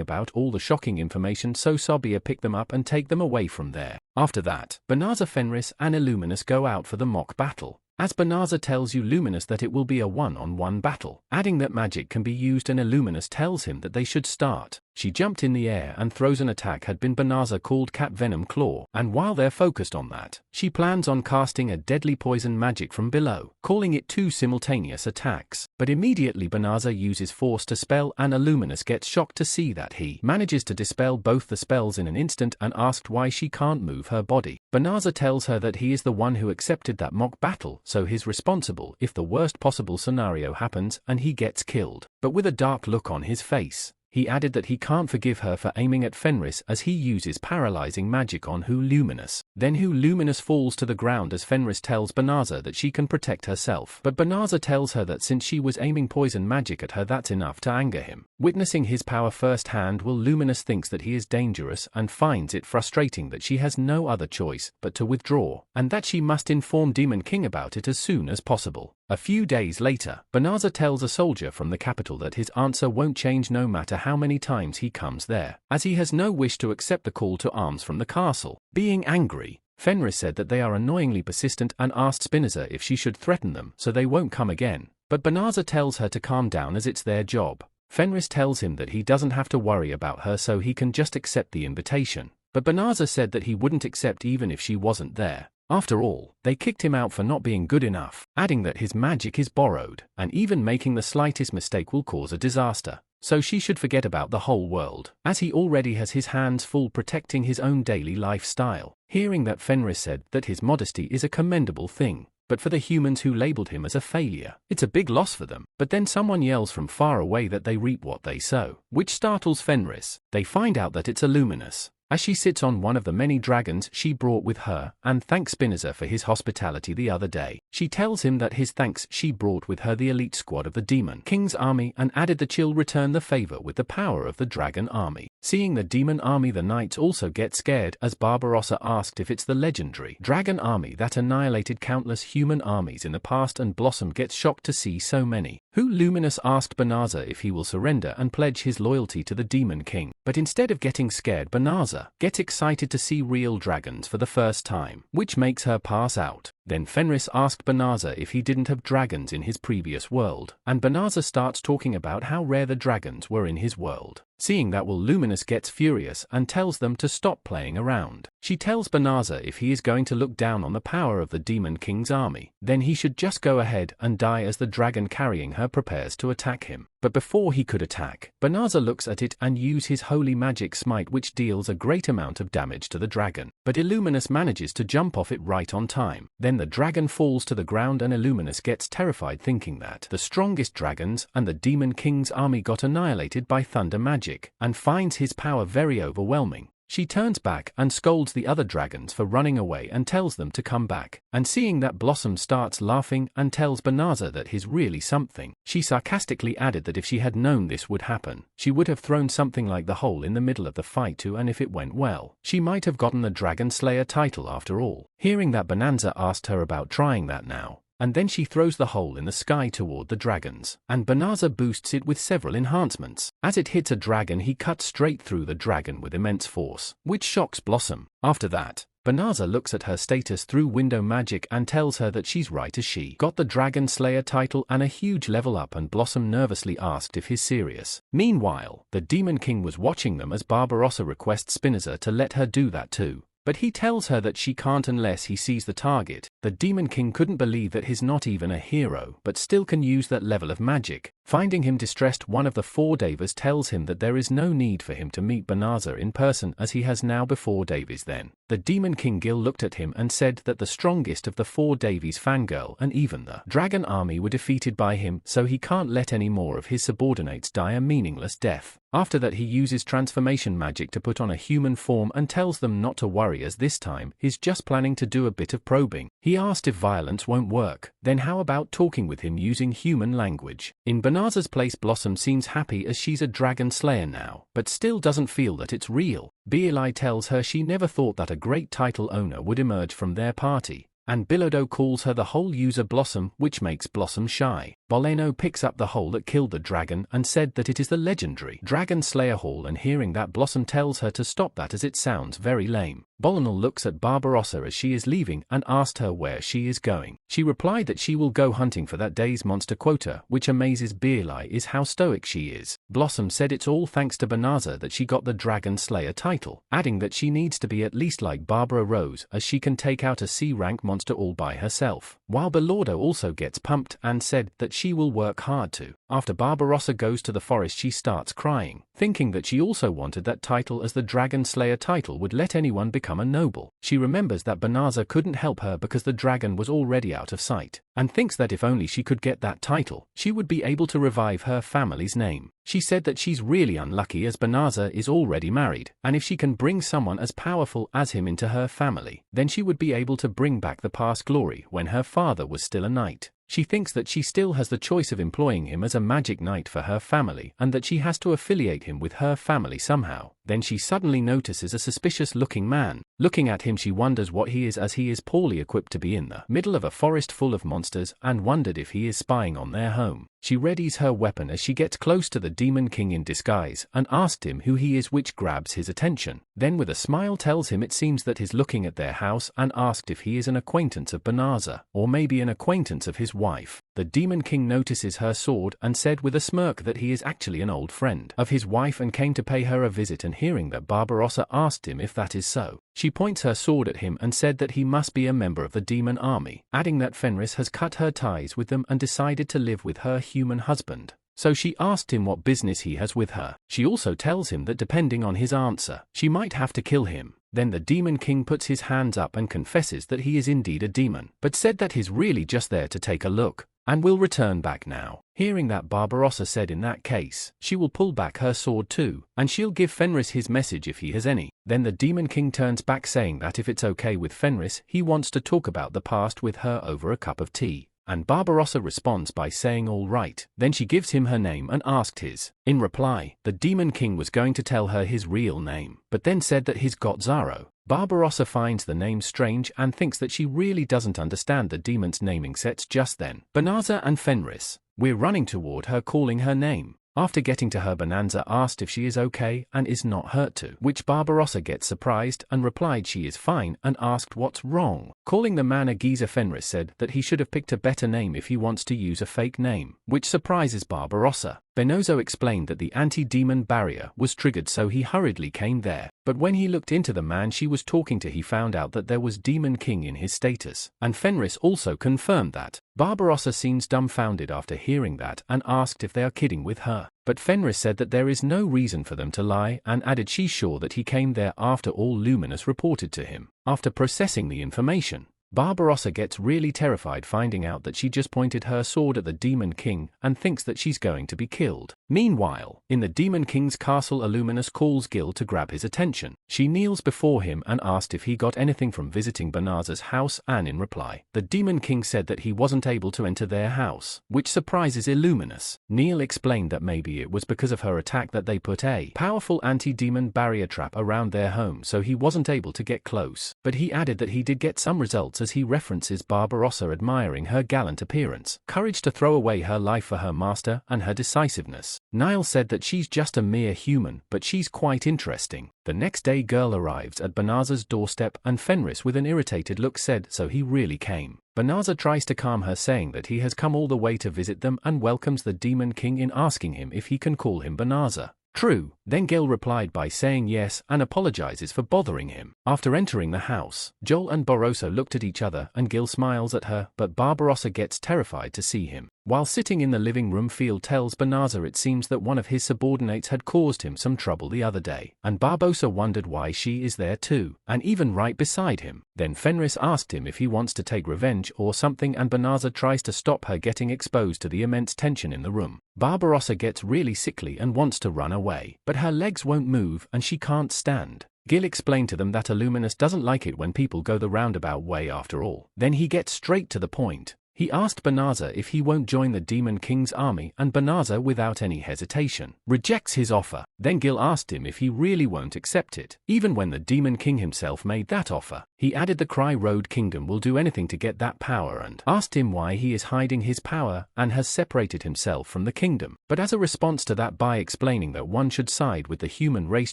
about all the shocking information, so Sobia pick them up and take them away from there. After that, Banzu, Fenris and Illuminous go out for the mock battle, as Banzu tells Illuminous that it will be a one-on-one battle, adding that magic can be used, and Illuminous tells him that they should start. She jumped in the air and throws an attack had been Banzu called Cat Venom Claw, and while they're focused on that, she plans on casting a deadly poison magic from below, calling it 2 simultaneous attacks. But immediately Banzu uses Force to spell, and Illuminous gets shocked to see that he manages to dispel both the spells in an instant and asked why she can't move her body. Banzu tells her that he is the one who accepted that mock battle, so he's responsible if the worst possible scenario happens and he gets killed. But with a dark look on his face, he added that he can't forgive her for aiming at Fenris, as he uses paralyzing magic on Luminous. Then Luminous falls to the ground as Fenris tells Banzu that she can protect herself. But Banzu tells her that since she was aiming poison magic at her, that's enough to anger him. Witnessing his power firsthand, Luminous thinks that he is dangerous and finds it frustrating that she has no other choice but to withdraw, and that she must inform Demon King about it as soon as possible. A few days later, Banzu tells a soldier from the capital that his answer won't change no matter how many times he comes there, as he has no wish to accept the call to arms from the castle. Being angry, Fenris said that they are annoyingly persistent and asked Spinoza if she should threaten them so they won't come again, but Banzu tells her to calm down as it's their job. Fenris tells him that he doesn't have to worry about her, so he can just accept the invitation, but Banzu said that he wouldn't accept even if she wasn't there. After all, they kicked him out for not being good enough, adding that his magic is borrowed, and even making the slightest mistake will cause a disaster. So she should forget about the whole world, as he already has his hands full protecting his own daily lifestyle. Hearing that, Fenris said that his modesty is a commendable thing, but for the humans who labeled him as a failure, it's a big loss for them. But then someone yells from far away that they reap what they sow, which startles Fenris. They find out that it's Illuminous, as she sits on one of the many dragons she brought with her, and thanks Spinoza for his hospitality the other day. She tells him that his thanks she brought with her the elite squad of the Demon King's army, and added that she'll return the favor with the power of the dragon army. Seeing the demon army, the knights also get scared, as Barbarossa asked if it's the legendary dragon army that annihilated countless human armies in the past, and Blossom gets shocked to see so many. Luminous asked Banzu if he will surrender and pledge his loyalty to the Demon King, but instead of getting scared, Banzu gets excited to see real dragons for the first time, which makes her pass out. Then Fenris asked Banzu if he didn't have dragons in his previous world, and Banzu starts talking about how rare the dragons were in his world. Seeing that, Luminous gets furious and tells them to stop playing around. She tells Banzu if he is going to look down on the power of the Demon King's army, then he should just go ahead and die, as the dragon carrying her prepares to attack him. But before he could attack, Banzu looks at it and uses his holy magic smite, which deals a great amount of damage to the dragon. But Illuminous manages to jump off it right on time. Then the dragon falls to the ground, and Illuminous gets terrified, thinking that the strongest dragons and the Demon King's army got annihilated by thunder magic, and finds his power very overwhelming. She turns back and scolds the other dragons for running away and tells them to come back. And seeing that, Blossom starts laughing and tells Banzu that he's really something. She sarcastically added that if she had known this would happen, she would have thrown something like the hole in the middle of the fight too, and if it went well, she might have gotten the Dragon Slayer title after all. Hearing that, Banzu asked her about trying that now, and then she throws the hole in the sky toward the dragons, and Banzu boosts it with several enhancements. As it hits a dragon, he cuts straight through the dragon with immense force, which shocks Blossom. After that, Banzu looks at her status through window magic and tells her that she's right as she got the Dragon Slayer title and a huge level up, and Blossom nervously asked if he's serious. Meanwhile, the Demon King was watching them as Barbarossa requests Spinoza to let her do that too. But he tells her that she can't unless he sees the target. The Demon King couldn't believe that he's not even a hero, but still can use that level of magic. Finding him distressed, one of the four Devas tells him that there is no need for him to meet Banzu in person as he has now before Davies. Then, the Demon King Gil looked at him and said that the strongest of the four Davies, Fangirl and even the Dragon Army, were defeated by him, so he can't let any more of his subordinates die a meaningless death. After that, he uses transformation magic to put on a human form and tells them not to worry, as this time he's just planning to do a bit of probing. He asked if violence won't work, then how about talking with him using human language? In Banzu's place, Blossom seems happy as she's a Dragon Slayer now, but still doesn't feel that it's real. Billy tells her she never thought that a great title owner would emerge from their party, and Bilodo calls her the whole user Blossom, which makes Blossom shy. Boleno picks up the hole that killed the dragon and said that it is the legendary Dragon Slayer Hall, and hearing that, Blossom tells her to stop that as it sounds very lame. Boleno looks at Barbarossa as she is leaving and asked her where she is going. She replied that she will go hunting for that day's monster quota, which amazes Billy is how stoic she is. Blossom said it's all thanks to Banzu that she got the Dragon Slayer title, adding that she needs to be at least like Barbara Rose as she can take out a C-rank monster all by herself. While Bilodo also gets pumped and said that she will work hard too. After Barbarossa goes to the forest, she starts crying, thinking that she also wanted that title, as the Dragon Slayer title would let anyone become a noble. She remembers that Banzu couldn't help her because the dragon was already out of sight, and thinks that if only she could get that title, she would be able to revive her family's name. She said that she's really unlucky as Banzu is already married, and if she can bring someone as powerful as him into her family, then she would be able to bring back the past glory when her father was still a knight. She thinks that she still has the choice of employing him as a magic knight for her family, and that she has to affiliate him with her family somehow. Then she suddenly notices a suspicious-looking man. Looking at him, she wonders what he is, as he is poorly equipped to be in the middle of a forest full of monsters, and wondered if he is spying on their home. She readies her weapon as she gets close to the Demon King in disguise and asked him who he is, which grabs his attention. Then with a smile tells him it seems that he's looking at their house, and asked if he is an acquaintance of Banzu, or maybe an acquaintance of his wife. The Demon King notices her sword and said with a smirk that he is actually an old friend of his wife and came to pay her a visit, and hearing that Barbarossa asked him if that is so, she points her sword at him and said that he must be a member of the Demon Army, adding that Fenris has cut her ties with them and decided to live with her human husband. So she asked him what business he has with her. She also tells him that depending on his answer, she might have to kill him. Then the Demon King puts his hands up and confesses that he is indeed a demon, but said that he's really just there to take a look, and will return back now. Hearing that, Barbarossa said in that case, she will pull back her sword too, and she'll give Fenris his message if he has any. Then the Demon King turns back, saying that if it's okay with Fenris, he wants to talk about the past with her over a cup of tea. And Barbarossa responds by saying all right. Then she gives him her name and asked his. In reply, the Demon King was going to tell her his real name, but then said that he's got Zaro. Barbarossa finds the name strange and thinks that she really doesn't understand the demon's naming sets. Just then, Banzu and Fenris, we're running toward her, calling her name. After getting to her, Banzu asked if she is okay and is not hurt to which Barbarossa gets surprised and replied she is fine and asked what's wrong. Calling the man a geezer, Fenris said that he should have picked a better name if he wants to use a fake name, which surprises Barbarossa. Banzu explained that the anti-demon barrier was triggered, so he hurriedly came there, but when he looked into the man she was talking to, he found out that there was Demon King in his status, and Fenris also confirmed that. Barbarossa seems dumbfounded after hearing that and asked if they are kidding with her, but Fenris said that there is no reason for them to lie and added she's sure that he came there after all Luminous reported to him. After processing the information, Barbarossa gets really terrified, finding out that she just pointed her sword at the Demon King and thinks that she's going to be killed. Meanwhile, in the Demon King's castle, Illuminous calls Gil to grab his attention. She kneels before him and asked if he got anything from visiting Banzu's house, and in reply, the Demon King said that he wasn't able to enter their house, which surprises Illuminous. Neil explained that maybe it was because of her attack that they put a powerful anti-demon barrier trap around their home, so he wasn't able to get close, but he added that he did get some results thoughts as he references Barbarossa admiring her gallant appearance, courage to throw away her life for her master, and her decisiveness. Niall said that she's just a mere human, but she's quite interesting. The next day girl arrives at Banazza's doorstep and Fenris with an irritated look said so he really came. Banazza tries to calm her saying that he has come all the way to visit them and welcomes the Demon King in asking him if he can call him Banazza. True. Then Gil replied by saying yes and apologizes for bothering him. After entering the house, Joel and Barroso looked at each other and Gil smiles at her, but Barbarossa gets terrified to see him. While sitting in the living room, Field tells Banazza it seems that one of his subordinates had caused him some trouble the other day, and Barbosa wondered why she is there too, and even right beside him. Then Fenris asked him if he wants to take revenge or something, and Banazza tries to stop her getting exposed to the immense tension in the room. Barbarossa gets really sickly and wants to run away, but her legs won't move and she can't stand. Gil explained to them that Illuminus doesn't like it when people go the roundabout way after all. Then he gets straight to the point. He asked Banazza if he won't join the Demon King's army, and Banazza, without any hesitation, rejects his offer. Then Gil asked him if he really won't accept it, even when the Demon King himself made that offer. He added the Crowroad Kingdom will do anything to get that power and asked him why he is hiding his power and has separated himself from the kingdom. But as a response to that, by explaining that one should side with the human race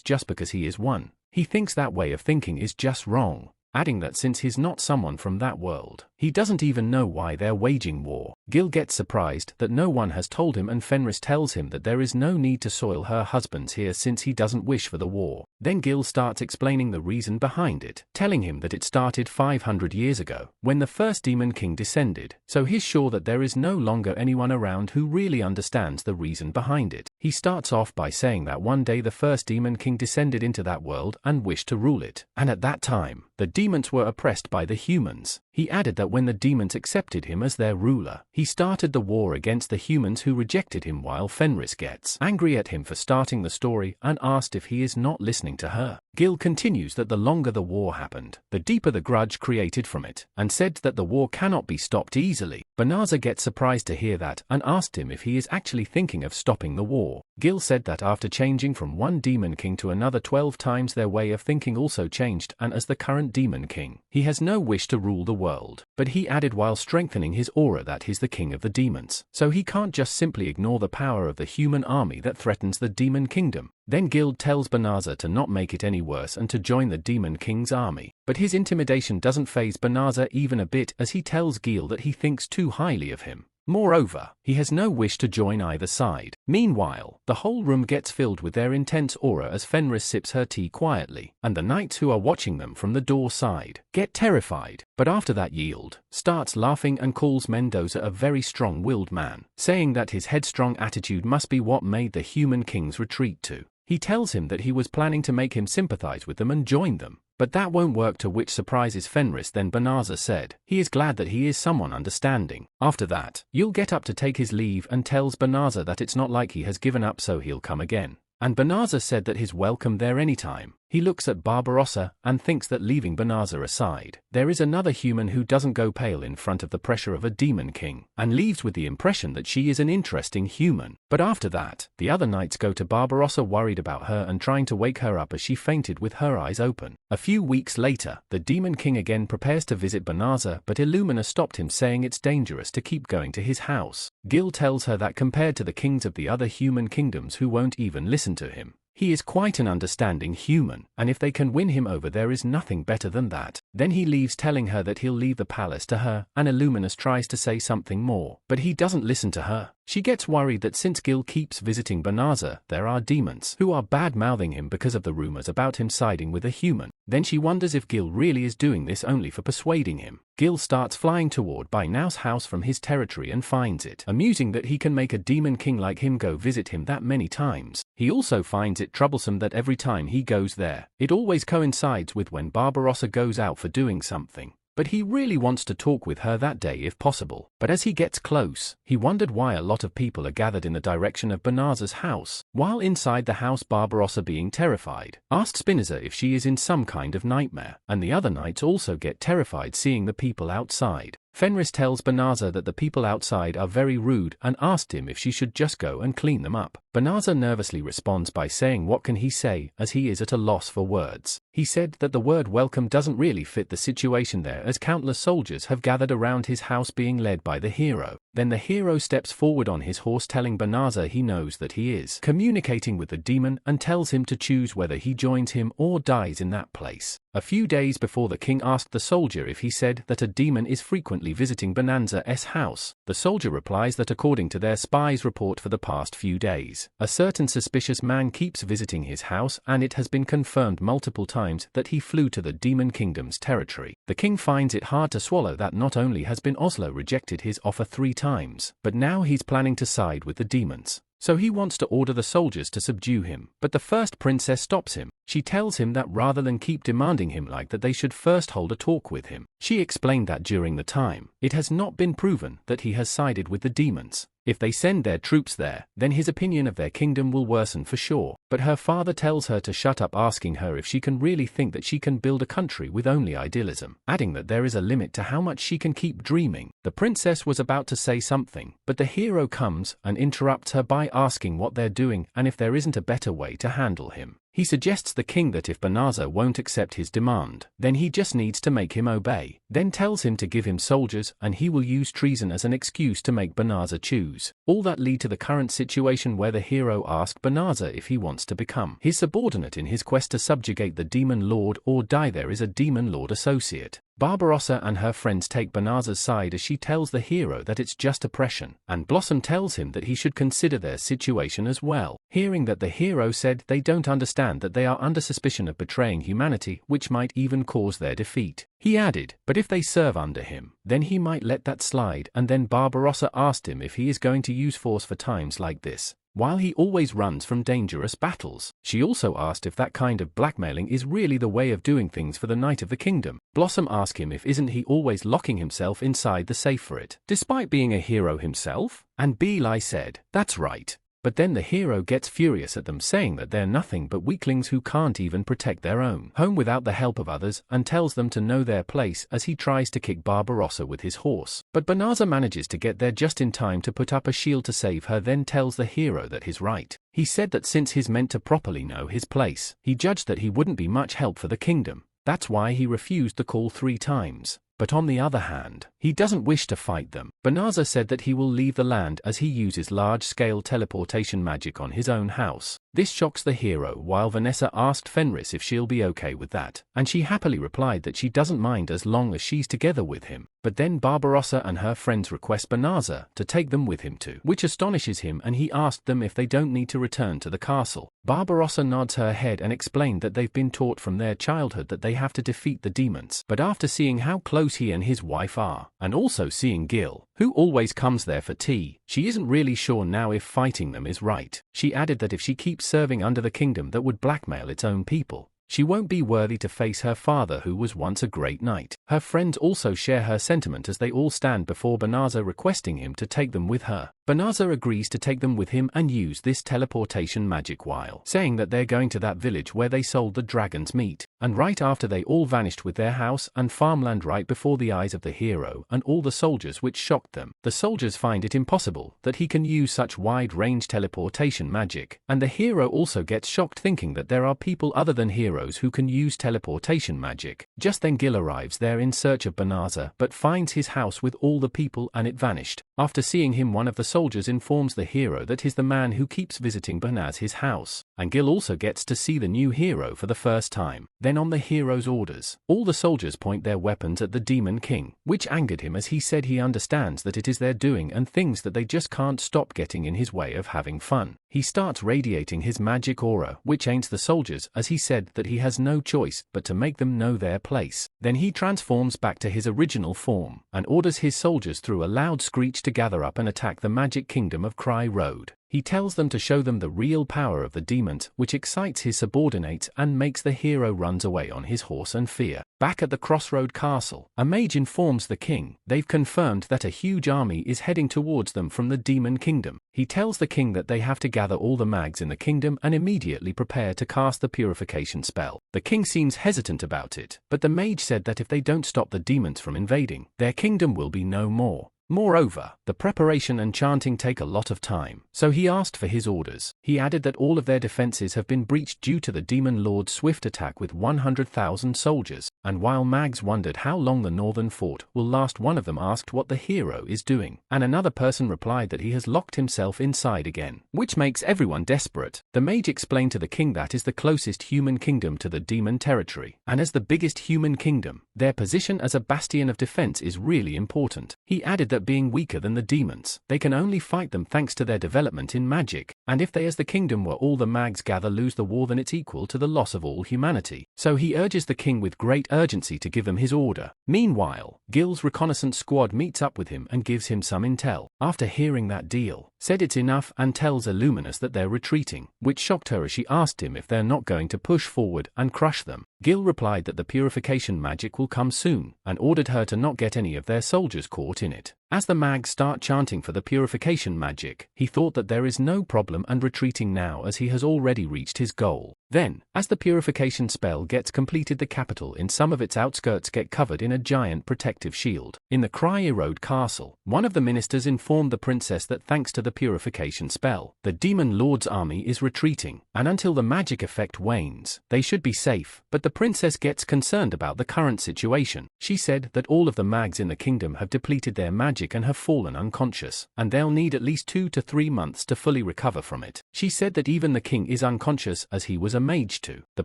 just because he is one, he thinks that way of thinking is just wrong, adding that since he's not someone from that world, he doesn't even know why they're waging war. Gil gets surprised that no one has told him, and Fenris tells him that there is no need to soil her husbands here since he doesn't wish for the war. Then Gil starts explaining the reason behind it, telling him that it started 500 years ago, when the first Demon King descended, so he's sure that there is no longer anyone around who really understands the reason behind it. He starts off by saying that one day the first Demon King descended into that world and wished to rule it, and at that time, the demons were oppressed by the humans. He added that when the demons accepted him as their ruler, he started the war against the humans who rejected him, while Fenris gets angry at him for starting the story and asked if he is not listening to her. Gil continues that the longer the war happened, the deeper the grudge created from it, and said that the war cannot be stopped easily. Banazza gets surprised to hear that and asked him if he is actually thinking of stopping the war. Gil said that after changing from one Demon King to another 12 times, their way of thinking also changed, and as the current Demon King, he has no wish to rule the world. But he added while strengthening his aura that he's the king of the demons, so he can't just simply ignore the power of the human army that threatens the Demon Kingdom. Then Gil tells Banazza to not make it any worse and to join the Demon King's army. But his intimidation doesn't faze Banazza even a bit, as he tells Gil that he thinks too highly of him. Moreover, he has no wish to join either side. Meanwhile, the whole room gets filled with their intense aura as Fenris sips her tea quietly, and the knights who are watching them from the door side get terrified, but after that yield, starts laughing and calls Mendoza a very strong-willed man, saying that his headstrong attitude must be what made the human kings retreat too. He tells him that he was planning to make him sympathize with them and join them, but that won't work, to which surprises Fenris. Then Banazza said he is glad that he is someone understanding. After that, you'll get up to take his leave and tells Banazza that it's not like he has given up, so he'll come again. And Banazza said that he's welcome there anytime. He looks at Barbarossa and thinks that, leaving Banazza aside, there is another human who doesn't go pale in front of the pressure of a Demon King, and leaves with the impression that she is an interesting human. But after that, the other knights go to Barbarossa worried about her and trying to wake her up as she fainted with her eyes open. A few weeks later, the Demon King again prepares to visit Banazza, but Illumina stopped him, saying it's dangerous to keep going to his house. Gil tells her that compared to the kings of the other human kingdoms who won't even listen to him, he is quite an understanding human, and if they can win him over, there is nothing better than that. Then he leaves, telling her that he'll leave the palace to her, and Illuminus tries to say something more, but he doesn't listen to her. She gets worried that since Gil keeps visiting Banazza, there are demons who are bad-mouthing him because of the rumors about him siding with a human. Then she wonders if Gil really is doing this only for persuading him. Gil starts flying toward Bainau's house from his territory and finds it amusing that he can make a Demon King like him go visit him that many times. He also finds it troublesome that every time he goes there, it always coincides with when Barbarossa goes out for doing something. But he really wants to talk with her that day if possible. But as he gets close, he wondered why a lot of people are gathered in the direction of Banazza's house. While inside the house, Barbarossa, being terrified, asked Spinoza if she is in some kind of nightmare, and the other knights also get terrified seeing the people outside. Fenris tells Banzu that the people outside are very rude and asked him if she should just go and clean them up. Banzu nervously responds by saying what can he say, as he is at a loss for words. He said that the word welcome doesn't really fit the situation there, as countless soldiers have gathered around his house being led by the hero. Then the hero steps forward on his horse, telling Banzu he knows that he is communicating with the demon and tells him to choose whether he joins him or dies in that place. A few days before, the king asked the soldier if he said that a demon is frequently visiting Banzu's house. The soldier replies that according to their spy's report for the past few days, a certain suspicious man keeps visiting his house, and it has been confirmed multiple times that he flew to the demon kingdom's territory. The king finds it hard to swallow that not only has Oslo rejected his offer 3 times, but now he's planning to side with the demons. So he wants to order the soldiers to subdue him, but the first princess stops him. She tells him that rather than keep demanding him like that, they should first hold a talk with him. She explained that during the time, it has not been proven that he has sided with the demons. If they send their troops there, then his opinion of their kingdom will worsen for sure. But her father tells her to shut up, asking her if she can really think that she can build a country with only idealism, adding that there is a limit to how much she can keep dreaming. The princess was about to say something, but the hero comes and interrupts her by asking what they're doing and if there isn't a better way to handle him. He suggests the king that if Banzu won't accept his demand, then he just needs to make him obey, then tells him to give him soldiers and he will use treason as an excuse to make Banzu choose. All that lead to the current situation where the hero asks Banzu if he wants to become his subordinate in his quest to subjugate the demon lord or die there is a demon lord associate. Barbarossa and her friends take Banzu's side as she tells the hero that it's just oppression, and Blossom tells him that he should consider their situation as well. Hearing that the hero said they don't understand that they are under suspicion of betraying humanity, which might even cause their defeat. He added, but if they serve under him, then he might let that slide, and then Barbarossa asked him if he is going to use force for times like this, while he always runs from dangerous battles. She also asked if that kind of blackmailing is really the way of doing things for the Knight of the Kingdom. Blossom asked him if isn't he always locking himself inside the safe for it, despite being a hero himself? And Beli said, that's right. But then the hero gets furious at them, saying that they're nothing but weaklings who can't even protect their own home without the help of others, and tells them to know their place as he tries to kick Barbarossa with his horse. But Banzu manages to get there just in time to put up a shield to save her, then tells the hero that he's right. He said that since he's meant to properly know his place, he judged that he wouldn't be much help for the kingdom. That's why he refused the call 3 times. But on the other hand, he doesn't wish to fight them. Banzu said that he will leave the land as he uses large-scale teleportation magic on his own house. This shocks the hero, while Vanessa asked Fenris if she'll be okay with that, and she happily replied that she doesn't mind as long as she's together with him. But then Barbarossa and her friends request Banzu to take them with him too, which astonishes him, and he asked them if they don't need to return to the castle. Barbarossa nods her head and explained that they've been taught from their childhood that they have to defeat the demons. But after seeing how close he and his wife are, and also seeing Gil, who always comes there for tea, she isn't really sure now if fighting them is right. She added that if she keeps serving under the kingdom that would blackmail its own people, she won't be worthy to face her father, who was once a great knight. Her friends also share her sentiment as they all stand before Banzu requesting him to take them with her. Banzu agrees to take them with him and use this teleportation magic while saying that they're going to that village where they sold the dragon's meat. And right after they all vanished with their house and farmland right before the eyes of the hero and all the soldiers, which shocked them. The soldiers find it impossible that he can use such wide-range teleportation magic, and the hero also gets shocked thinking that there are people other than heroes who can use teleportation magic. Just then Gil arrives there in search of Banzu, but finds his house with all the people and it vanished. After seeing him, one of the soldiers informs the hero that he's the man who keeps visiting Banzu's house, and Gil also gets to see the new hero for the first time. Then on the hero's orders, all the soldiers point their weapons at the Demon King, which angered him as he said he understands that it is their doing and things that they just can't stop getting in his way of having fun. He starts radiating his magic aura, which ain't the soldiers, as he said that he has no choice but to make them know their place. Then he transforms back to his original form, and orders his soldiers through a loud screech to gather up and attack the magic kingdom of Crowroad. He tells them to show them the real power of the demons, which excites his subordinates and makes the hero runs away on his horse in fear. Back at the Crossroad Castle, a mage informs the king they've confirmed that a huge army is heading towards them from the Demon Kingdom. He tells the king that they have to gather all the mags in the kingdom and immediately prepare to cast the purification spell. The king seems hesitant about it, but the mage said that if they don't stop the demons from invading, their kingdom will be no more. Moreover, the preparation and chanting take a lot of time, so he asked for his orders. He added that all of their defenses have been breached due to the Demon Lord's swift attack with 100,000 soldiers, and while mags wondered how long the northern fort will last, one of them asked what the hero is doing, and another person replied that he has locked himself inside again, which makes everyone desperate. The mage explained to the king that is the closest human kingdom to the demon territory, and as the biggest human kingdom, their position as a bastion of defense is really important. He added that being weaker than the demons, they can only fight them thanks to their development in magic, and if they as the kingdom where all the mags gather lose the war, then it's equal to the loss of all humanity. So he urges the king with great urgency to give them his order. Meanwhile, Gil's reconnaissance squad meets up with him and gives him some intel. After hearing that deal, said it's enough and tells Illuminous that they're retreating, which shocked her as she asked him if they're not going to push forward and crush them. Gil replied that the purification magic will come soon, and ordered her to not get any of their soldiers caught in it. As the mags start chanting for the purification magic, he thought that there is no problem and retreating now as he has already reached his goal. Then, as the purification spell gets completed, the capital in some of its outskirts get covered in a giant protective shield. In the Crowroad castle, one of the ministers informed the princess that thanks to the purification spell, the Demon Lord's army is retreating, and until the magic effect wanes, they should be safe. But the princess gets concerned about the current situation. She said that all of the mags in the kingdom have depleted their magic and have fallen unconscious, and they'll need at least 2 to 3 months to fully recover from it. She said that even the king is unconscious as he was a mage too. The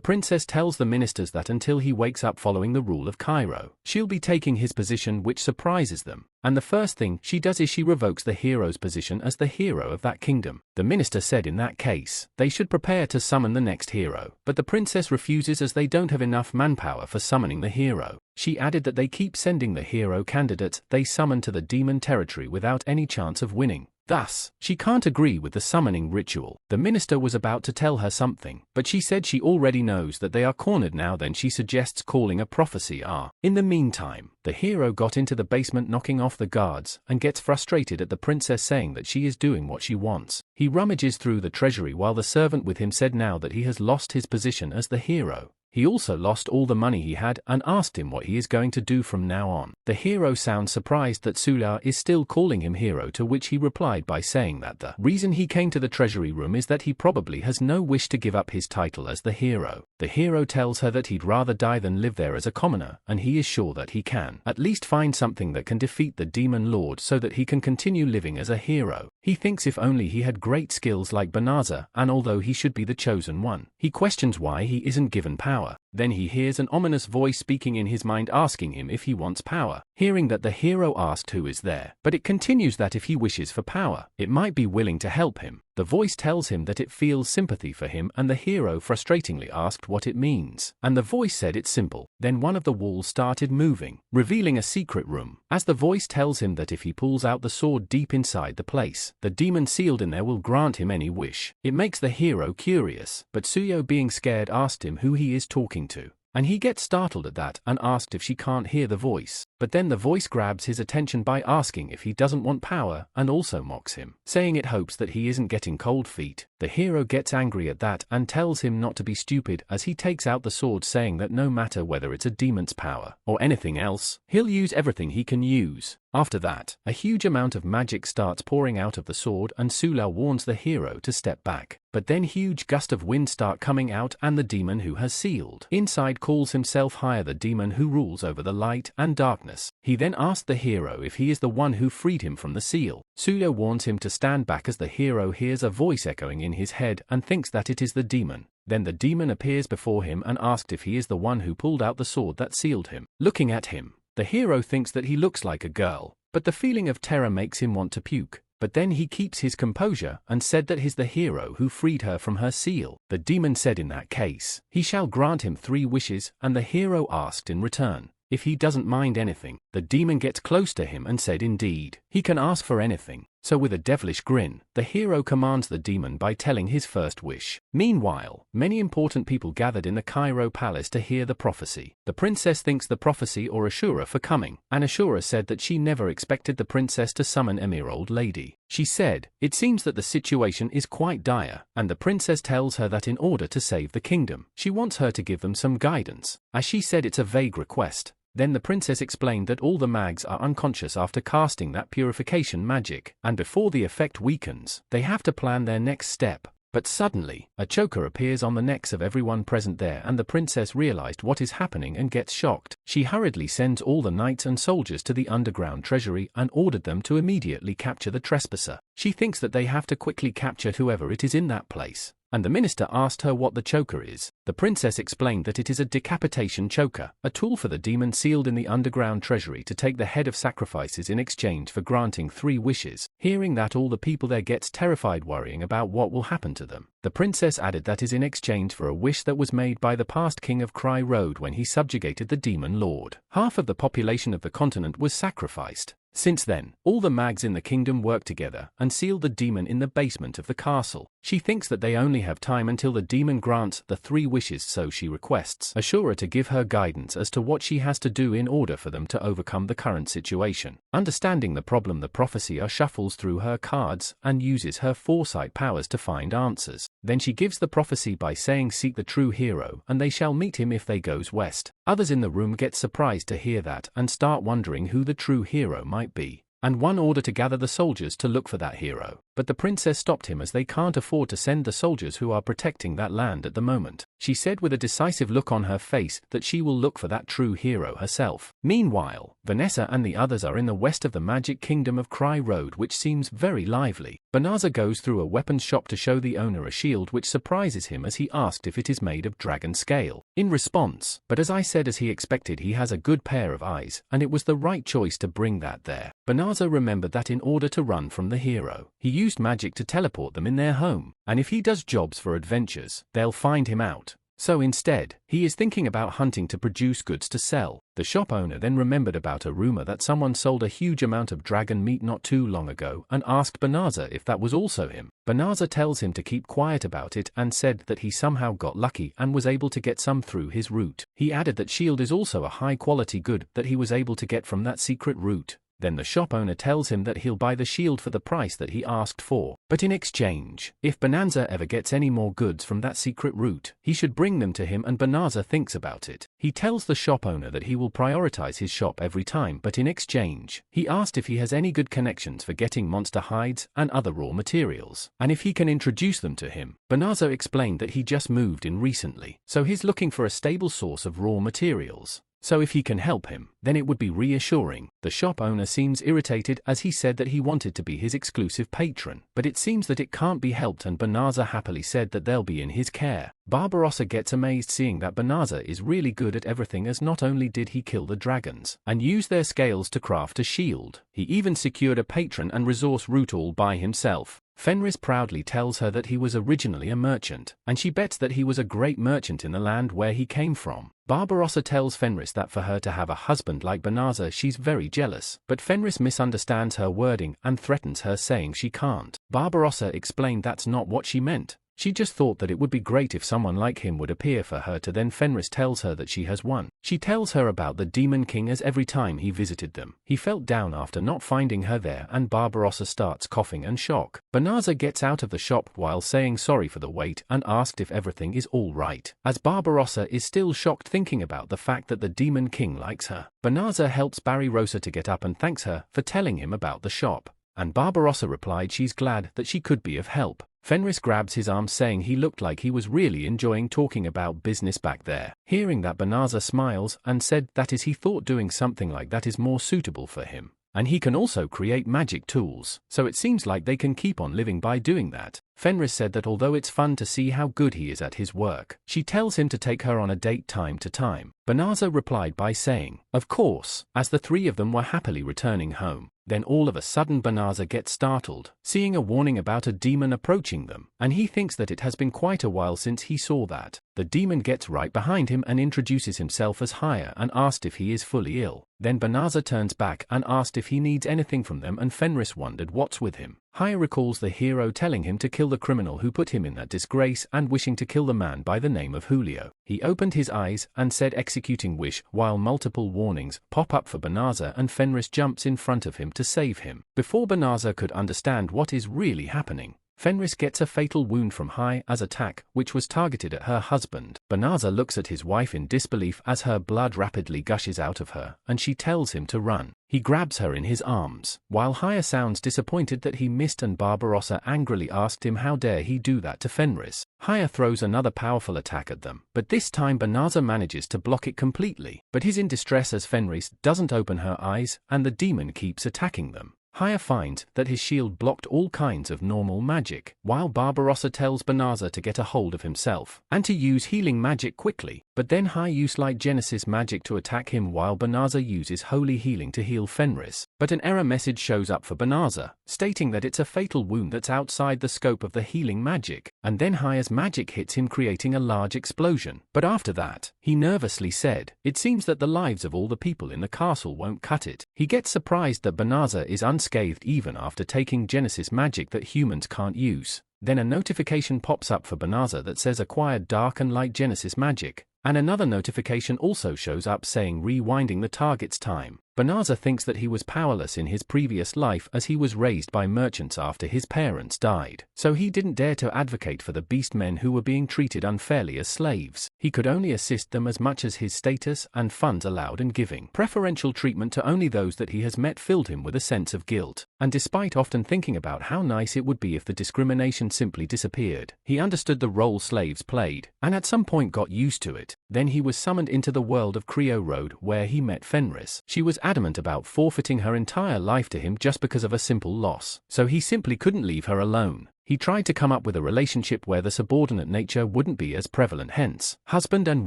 princess tells the ministers that until he wakes up following the rule of Cairo, she'll be taking his position, which surprises them. And the first thing she does is she revokes the hero's position as the hero of that kingdom. The minister said in that case, they should prepare to summon the next hero, but the princess refuses as they don't have enough manpower for summoning the hero. She added that they keep sending the hero candidates they summon to the demon territory without any chance of winning. Thus, she can't agree with the summoning ritual. The minister was about to tell her something, but she said she already knows that they are cornered now. Then she suggests calling a prophecy. In the meantime, the hero got into the basement knocking off the guards and gets frustrated at the princess saying that she is doing what she wants. He rummages through the treasury while the servant with him said now that he has lost his position as the hero. He also lost all the money he had and asked him what he is going to do from now on. The hero sounds surprised that Sula is still calling him hero, to which he replied by saying that the reason he came to the treasury room is that he probably has no wish to give up his title as the hero. The hero tells her that he'd rather die than live there as a commoner, and he is sure that he can at least find something that can defeat the Demon Lord so that he can continue living as a hero. He thinks if only he had great skills like Banaza, and although he should be the chosen one, he questions why he isn't given power. Then he hears an ominous voice speaking in his mind asking him if he wants power. Hearing that the hero asked who is there, but it continues that if he wishes for power, it might be willing to help him. The voice tells him that it feels sympathy for him, and the hero frustratingly asked what it means. And the voice said it's simple. Then one of the walls started moving, revealing a secret room. As the voice tells him that if he pulls out the sword deep inside the place, the demon sealed in there will grant him any wish. It makes the hero curious, but Suyo, being scared, asked him who he is talking to. And he gets startled at that and asked if she can't hear the voice. But then the voice grabs his attention by asking if he doesn't want power, and also mocks him, saying it hopes that he isn't getting cold feet. The hero gets angry at that and tells him not to be stupid as he takes out the sword, saying that no matter whether it's a demon's power or anything else, he'll use everything he can use. After that, a huge amount of magic starts pouring out of the sword, and Sula warns the hero to step back. But then huge gust of wind start coming out, and the demon who has sealed inside calls himself Higher, the demon who rules over the light and darkness. He then asked the hero if he is the one who freed him from the seal. Sula warns him to stand back as the hero hears a voice echoing in his head and thinks that it is the demon. Then the demon appears before him and asked if he is the one who pulled out the sword that sealed him. Looking at him, the hero thinks that he looks like a girl, but the feeling of terror makes him want to puke. But then he keeps his composure and said that he's the hero who freed her from her seal. The demon said in that case, he shall grant him 3 wishes, and the hero asked in return if he doesn't mind anything. The demon gets close to him and said indeed, he can ask for anything. So with a devilish grin, the hero commands the demon by telling his first wish. Meanwhile, many important people gathered in the Cairo palace to hear the prophecy. The princess thanks the prophecy or Ashura for coming, and Ashura said that she never expected the princess to summon Emerald Lady. She said, "It seems that the situation is quite dire," and the princess tells her that in order to save the kingdom, she wants her to give them some guidance. As she said, it's a vague request. Then the princess explained that all the mags are unconscious after casting that purification magic, and before the effect weakens, they have to plan their next step. But suddenly, a choker appears on the necks of everyone present there, and the princess realized what is happening and gets shocked. She hurriedly sends all the knights and soldiers to the underground treasury and ordered them to immediately capture the trespasser. She thinks that they have to quickly capture whoever it is in that place. And the minister asked her what the choker is. The princess explained that it is a decapitation choker, a tool for the demon sealed in the underground treasury to take the head of sacrifices in exchange for granting 3 wishes. Hearing that, all the people there gets terrified, worrying about what will happen to them. The princess added that is in exchange for a wish that was made by the past king of Crowroad when he subjugated the demon lord. Half of the population of the continent was sacrificed. Since then, all the mags in the kingdom worked together and sealed the demon in the basement of the castle. She thinks that they only have time until the demon grants the 3 wishes, so she requests Ashura to give her guidance as to what she has to do in order for them to overcome the current situation. Understanding the problem, the prophecy shuffles through her cards and uses her foresight powers to find answers. Then she gives the prophecy by saying, "Seek the true hero, and they shall meet him if they goes west." Others in the room get surprised to hear that and start wondering who the true hero might be, and one order to gather the soldiers to look for that hero. But the princess stopped him as they can't afford to send the soldiers who are protecting that land at the moment. She said with a decisive look on her face that she will look for that true hero herself. Meanwhile, Vanessa and the others are in the west of the magic kingdom of Crowroad, which seems very lively. Banzu goes through a weapons shop to show the owner a shield, which surprises him as he asked if it is made of dragon scale. In response, but as I said, as he expected, he has a good pair of eyes, and it was the right choice to bring that there. Banzu remembered that in order to run from the hero, he used magic to teleport them in their home, and if he does jobs for adventures, they'll find him out. So instead, he is thinking about hunting to produce goods to sell. The shop owner then remembered about a rumor that someone sold a huge amount of dragon meat not too long ago and asked Banzu if that was also him. Banzu tells him to keep quiet about it and said that he somehow got lucky and was able to get some through his route. He added that shield is also a high quality good that he was able to get from that secret route. Then the shop owner tells him that he'll buy the shield for the price that he asked for, but in exchange, if Banzu ever gets any more goods from that secret route, he should bring them to him, and Banzu thinks about it. He tells the shop owner that he will prioritize his shop every time, but in exchange, he asked if he has any good connections for getting monster hides and other raw materials, and if he can introduce them to him. Banzu explained that he just moved in recently, so he's looking for a stable source of raw materials. So if he can help him, then it would be reassuring. The shop owner seems irritated as he said that he wanted to be his exclusive patron, but it seems that it can't be helped, and Banzu happily said that they'll be in his care. Barbarossa gets amazed seeing that Banzu is really good at everything, as not only did he kill the dragons and use their scales to craft a shield, he even secured a patron and resource route all by himself. Fenris proudly tells her that he was originally a merchant, and she bets that he was a great merchant in the land where he came from. Barbarossa tells Fenris that for her to have a husband like Banzu, she's very jealous, but Fenris misunderstands her wording and threatens her, saying she can't. Barbarossa explained that's not what she meant. She just thought that it would be great if someone like him would appear for her to. Then Fenris tells her that she has won. She tells her about the Demon King, as every time he visited them, he felt down after not finding her there, and Barbarossa starts coughing and shock. Banzu gets out of the shop while saying sorry for the wait and asked if everything is all right, as Barbarossa is still shocked thinking about the fact that the Demon King likes her. Banzu helps Barbarossa to get up and thanks her for telling him about the shop, and Barbarossa replied she's glad that she could be of help. Fenris grabs his arm, saying he looked like he was really enjoying talking about business back there. Hearing that, Banzu smiles and said that is he thought doing something like that is more suitable for him. And he can also create magic tools, so it seems like they can keep on living by doing that. Fenris said that although it's fun to see how good he is at his work, she tells him to take her on a date time to time. Banzu replied by saying, of course, as the 3 of them were happily returning home. Then all of a sudden Banzu gets startled, seeing a warning about a demon approaching them, and he thinks that it has been quite a while since he saw that. The demon gets right behind him and introduces himself as Haya and asked if he is fully ill. Then Banzu turns back and asked if he needs anything from them, and Fenris wondered what's with him. Haya recalls the hero telling him to kill the criminal who put him in that disgrace and wishing to kill the man by the name of Furio. He opened his eyes and said executing wish, while multiple warnings pop up for Banzu, and Fenris jumps in front of him to save him. Before Banzu could understand what is really happening, Fenris gets a fatal wound from Haya's attack, which was targeted at her husband. Banzu looks at his wife in disbelief as her blood rapidly gushes out of her, and she tells him to run. He grabs her in his arms, while Haya sounds disappointed that he missed, and Barbarossa angrily asked him how dare he do that to Fenris. Haya throws another powerful attack at them, but this time Banzu manages to block it completely, but he's in distress as Fenris doesn't open her eyes, and the demon keeps attacking them. Haya finds that his shield blocked all kinds of normal magic, while Barbarossa tells Banzu to get a hold of himself and to use healing magic quickly, but then Haya uses light Genesis magic to attack him while Banzu uses holy healing to heal Fenris. But an error message shows up for Banzu, stating that it's a fatal wound that's outside the scope of the healing magic, and then Haya's magic hits him, creating a large explosion. But after that, he nervously said, "It seems that the lives of all the people in the castle won't cut it." He gets surprised that Banzu is unscathed even after taking Genesis magic that humans can't use. Then a notification pops up for Banzu that says acquired dark and light Genesis magic, and another notification also shows up saying rewinding the target's time. Banzu thinks that he was powerless in his previous life as he was raised by merchants after his parents died, so he didn't dare to advocate for the beast men who were being treated unfairly as slaves. He could only assist them as much as his status and funds allowed, and giving preferential treatment to only those that he has met filled him with a sense of guilt. And despite often thinking about how nice it would be if the discrimination simply disappeared, he understood the role slaves played, and at some point got used to it. Then he was summoned into the world of Crowroad, where he met Fenris. She was adamant about forfeiting her entire life to him just because of a simple loss, so he simply couldn't leave her alone. He tried to come up with a relationship where the subordinate nature wouldn't be as prevalent, hence husband and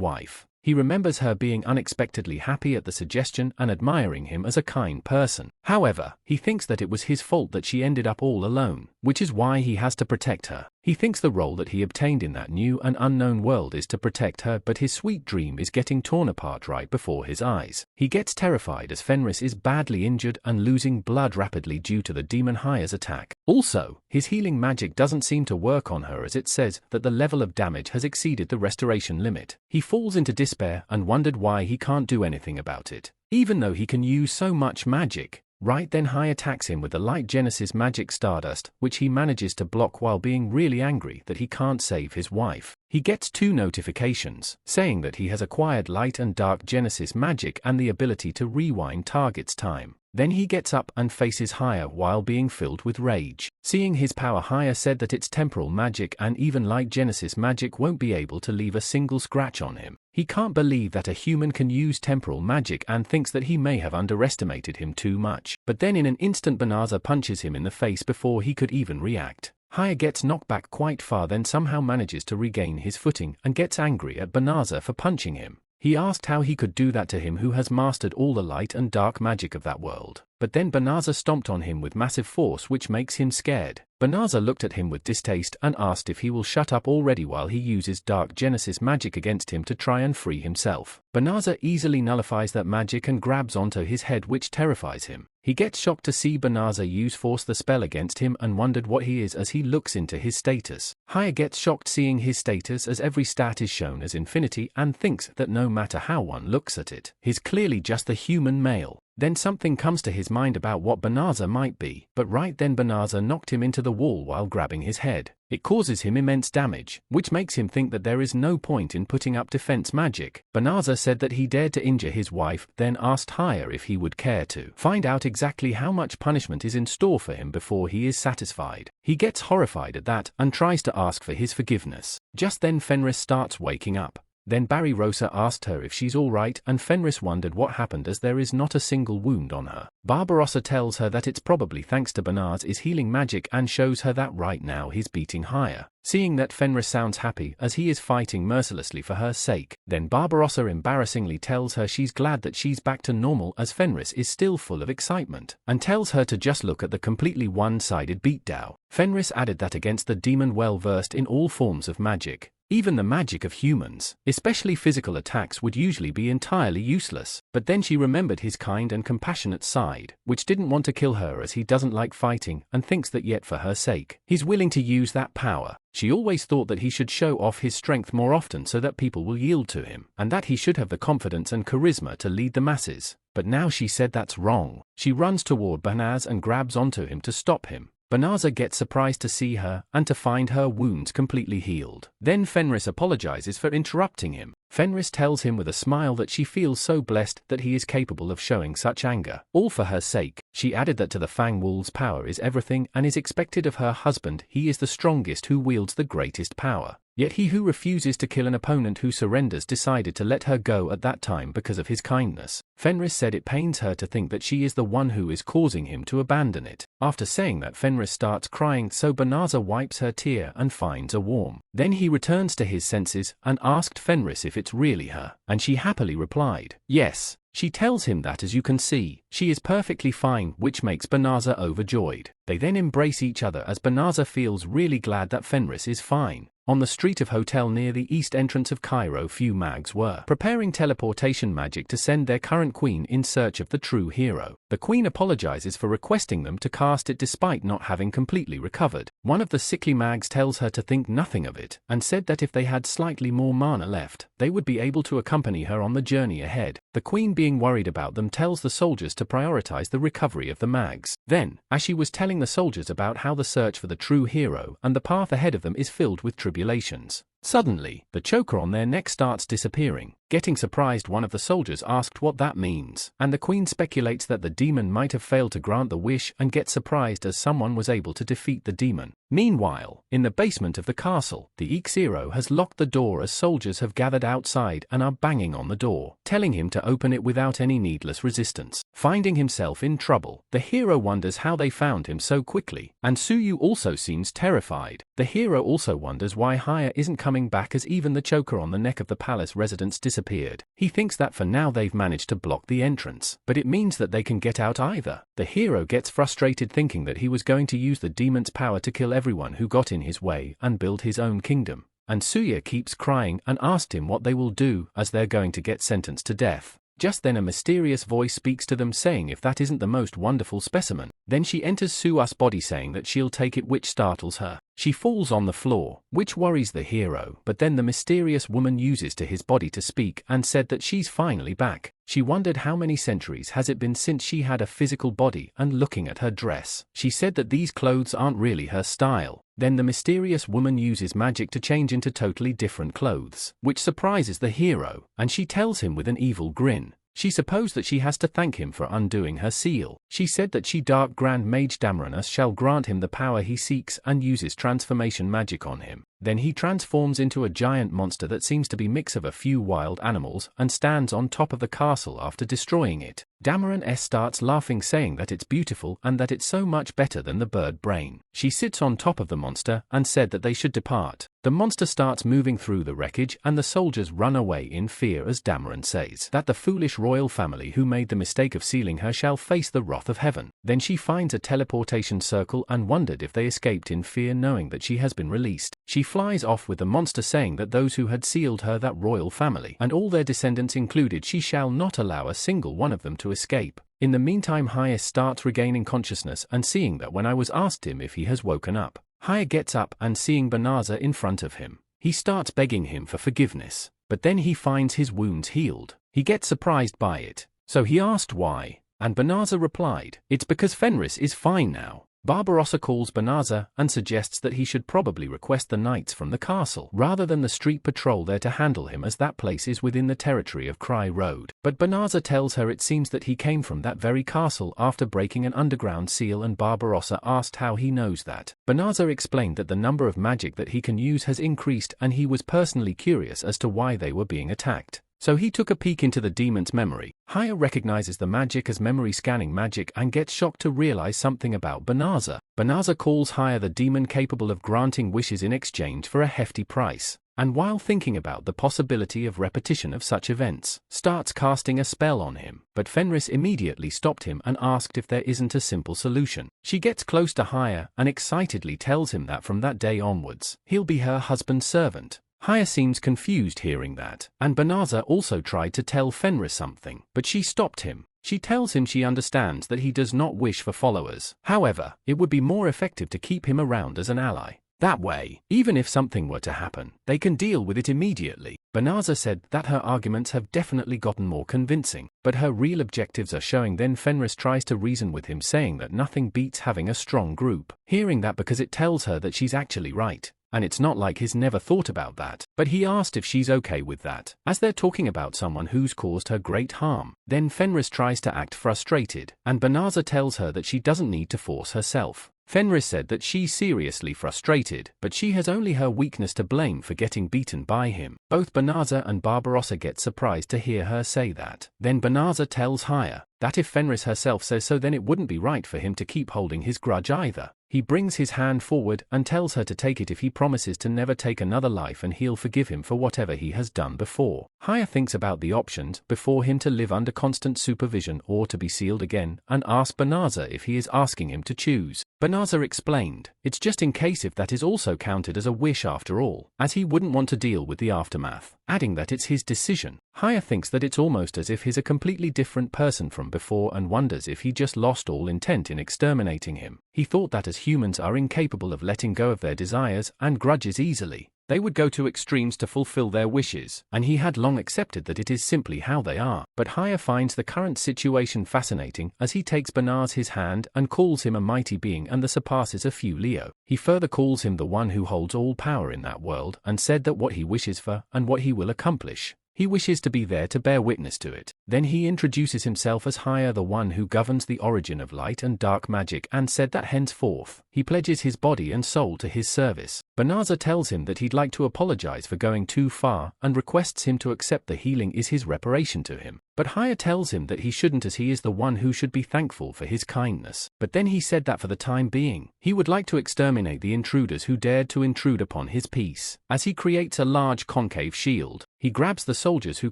wife. He remembers her being unexpectedly happy at the suggestion and admiring him as a kind person. However, he thinks that it was his fault that she ended up all alone, which is why he has to protect her. He thinks the role that he obtained in that new and unknown world is to protect her, but his sweet dream is getting torn apart right before his eyes. He gets terrified as Fenris is badly injured and losing blood rapidly due to the demon Haya's attack. Also, his healing magic doesn't seem to work on her as it says that the level of damage has exceeded the restoration limit. He falls into despair and wondered why he can't do anything about it, even though he can use so much magic. Right then Haya attacks him with the light Genesis magic Stardust, which he manages to block while being really angry that he can't save his wife. He gets 2 notifications, saying that he has acquired light and dark Genesis magic and the ability to rewind target's time. Then he gets up and faces Haya while being filled with rage. Seeing his power, Haya said that it's temporal magic and even light Genesis magic won't be able to leave a single scratch on him. He can't believe that a human can use temporal magic and thinks that he may have underestimated him too much. But then in an instant Banzu punches him in the face before he could even react. Haya gets knocked back quite far, then somehow manages to regain his footing and gets angry at Banzu for punching him. He asked how he could do that to him who has mastered all the light and dark magic of that world. But then Banzu stomped on him with massive force, which makes him scared. Banzu looked at him with distaste and asked if he will shut up already while he uses dark Genesis magic against him to try and free himself. Banzu easily nullifies that magic and grabs onto his head, which terrifies him. He gets shocked to see Banzu use force the spell against him and wondered what he is as he looks into his status. Haya gets shocked seeing his status as every stat is shown as infinity and thinks that no matter how one looks at it, he's clearly just a human male. Then something comes to his mind about what Banzu might be, but right then Banzu knocked him into the wall while grabbing his head. It causes him immense damage, which makes him think that there is no point in putting up defense magic. Banzu said that he dared to injure his wife, then asked Haya if he would care to find out exactly how much punishment is in store for him before he is satisfied. He gets horrified at that and tries to ask for his forgiveness. Just then Fenris starts waking up. Then Barbarossa asked her if she's alright, and Fenris wondered what happened as there is not a single wound on her. Barbarossa tells her that it's probably thanks to Banaz's healing magic and shows her that right now he's beating higher. Seeing that Fenris sounds happy as he is fighting mercilessly for her sake, then Barbarossa embarrassingly tells her she's glad that she's back to normal as Fenris is still full of excitement, and tells her to just look at the completely one-sided beatdown. Fenris added that against the demon well versed in all forms of magic, even the magic of humans, especially physical attacks, would usually be entirely useless. But then she remembered his kind and compassionate side, which didn't want to kill her as he doesn't like fighting and thinks that yet for her sake, he's willing to use that power. She always thought that he should show off his strength more often so that people will yield to him, and that he should have the confidence and charisma to lead the masses. But now she said that's wrong. She runs toward Banaz and grabs onto him to stop him. Banaz gets surprised to see her and to find her wounds completely healed. Then Fenris apologizes for interrupting him. Fenris tells him with a smile that she feels so blessed that he is capable of showing such anger, all for her sake. She added that to the Fang Wolf's power is everything and is expected of her husband. He is the strongest who wields the greatest power. Yet he who refuses to kill an opponent who surrenders decided to let her go at that time because of his kindness. Fenris said it pains her to think that she is the one who is causing him to abandon it. After saying that, Fenris starts crying, so Banaz wipes her tear and finds a warm. Then he returns to his senses and asked Fenris if it's really her, and she happily replied, yes. She tells him that as you can see, she is perfectly fine, which makes Banaz overjoyed. They then embrace each other as Banaz feels really glad that Fenris is fine. On the street of hotel near the east entrance of Cairo, few mags were preparing teleportation magic to send their current queen in search of the true hero. The queen apologizes for requesting them to cast it despite not having completely recovered. One of the sickly mags tells her to think nothing of it, and said that if they had slightly more mana left, they would be able to accompany her on the journey ahead. The queen, being worried about them, tells the soldiers to prioritize the recovery of the mags. Then, as she was telling the soldiers about how the search for the true hero and the path ahead of them is filled with tribulations, suddenly, the choker on their neck starts disappearing. Getting surprised, one of the soldiers asked what that means, and the queen speculates that the demon might have failed to grant the wish and gets surprised as someone was able to defeat the demon. Meanwhile, in the basement of the castle, the Xero has locked the door as soldiers have gathered outside and are banging on the door, telling him to open it without any needless resistance. Finding himself in trouble, the hero wonders how they found him so quickly, and Suyu also seems terrified. The hero also wonders why Haya isn't coming back as even the choker on the neck of the palace residents disappeared. He thinks that for now they've managed to block the entrance, but it means that they can get out either. The hero gets frustrated thinking that he was going to use the demon's power to kill everyone who got in his way and build his own kingdom. And Suya keeps crying and asked him what they will do as they're going to get sentenced to death. Just then a mysterious voice speaks to them saying if that isn't the most wonderful specimen. Then she enters Sua's body saying that she'll take it, which startles her. She falls on the floor, which worries the hero, but then the mysterious woman uses to his body to speak and said that she's finally back. She wondered how many centuries has it been since she had a physical body, and looking at her dress, she said that these clothes aren't really her style. Then the mysterious woman uses magic to change into totally different clothes, which surprises the hero, and she tells him with an evil grin. She supposed that she has to thank him for undoing her seal. She said that she, Dark Grand Mage Damaranus, shall grant him the power he seeks and uses transformation magic on him. Then he transforms into a giant monster that seems to be a mix of a few wild animals and stands on top of the castle after destroying it. Damaran starts laughing, saying that it's beautiful and that it's so much better than the bird brain. She sits on top of the monster and said that they should depart. The monster starts moving through the wreckage and the soldiers run away in fear as Damaran says that the foolish royal family who made the mistake of sealing her shall face the wrath of heaven. Then she finds a teleportation circle and wondered if they escaped in fear, knowing that she has been released. She flies off with the monster saying that those who had sealed her, that royal family, and all their descendants included, she shall not allow a single one of them to escape. In the meantime, Haya starts regaining consciousness and seeing that when I was asked him if he has woken up. Haya gets up and seeing Banaz in front of him, he starts begging him for forgiveness, but then he finds his wounds healed. He gets surprised by it, so he asked why, and Banaz replied, it's because Fenris is fine now. Barbarossa calls Banzu and suggests that he should probably request the knights from the castle rather than the street patrol there to handle him, as that place is within the territory of Crowroad. But Banzu tells her it seems that he came from that very castle after breaking an underground seal, and Barbarossa asked how he knows that. Banzu explained that the number of magic that he can use has increased and he was personally curious as to why they were being attacked. So he took a peek into the demon's memory. Haya recognizes the magic as memory scanning magic and gets shocked to realize something about Banzu. Banzu calls Haya the demon capable of granting wishes in exchange for a hefty price, and while thinking about the possibility of repetition of such events, starts casting a spell on him. But Fenris immediately stopped him and asked if there isn't a simple solution. She gets close to Haya and excitedly tells him that from that day onwards, he'll be her husband's servant. Haya seems confused hearing that, and Banzu also tried to tell Fenris something, but she stopped him. She tells him she understands that he does not wish for followers. However, it would be more effective to keep him around as an ally. That way, even if something were to happen, they can deal with it immediately. Banzu said that her arguments have definitely gotten more convincing, but her real objectives are showing. Then Fenris tries to reason with him, saying that nothing beats having a strong group. Hearing that, because it tells her that she's actually right. And it's not like he's never thought about that, but he asked if she's okay with that, as they're talking about someone who's caused her great harm. Then Fenris tries to act frustrated, and Banzu tells her that she doesn't need to force herself. Fenris said that she's seriously frustrated, but she has only her weakness to blame for getting beaten by him. Both Banzu and Barbarossa get surprised to hear her say that. Then Banzu tells Haya that if Fenris herself says so, then it wouldn't be right for him to keep holding his grudge either. He brings his hand forward and tells her to take it if he promises to never take another life, and he'll forgive him for whatever he has done before. Haya thinks about the options before him to live under constant supervision or to be sealed again, and asks Banzu if he is asking him to choose. Banzu explained, it's just in case if that is also counted as a wish after all, as he wouldn't want to deal with the aftermath, adding that it's his decision. Haya thinks that it's almost as if he's a completely different person from before and wonders if he just lost all intent in exterminating him. He thought that as humans are incapable of letting go of their desires and grudges easily, they would go to extremes to fulfill their wishes, and he had long accepted that it is simply how they are. But Haya finds the current situation fascinating as he takes Banaz his hand and calls him a mighty being and the surpasses a few Leo. He further calls him the one who holds all power in that world and said that what he wishes for and what he will accomplish, he wishes to be there to bear witness to it. Then he introduces himself as Haya, the one who governs the origin of light and dark magic, and said that henceforth, he pledges his body and soul to his service. Banzu tells him that he'd like to apologize for going too far and requests him to accept the healing is his reparation to him. But Haya tells him that he shouldn't, as he is the one who should be thankful for his kindness. But then he said that for the time being, he would like to exterminate the intruders who dared to intrude upon his peace. As he creates a large concave shield, he grabs the soldiers who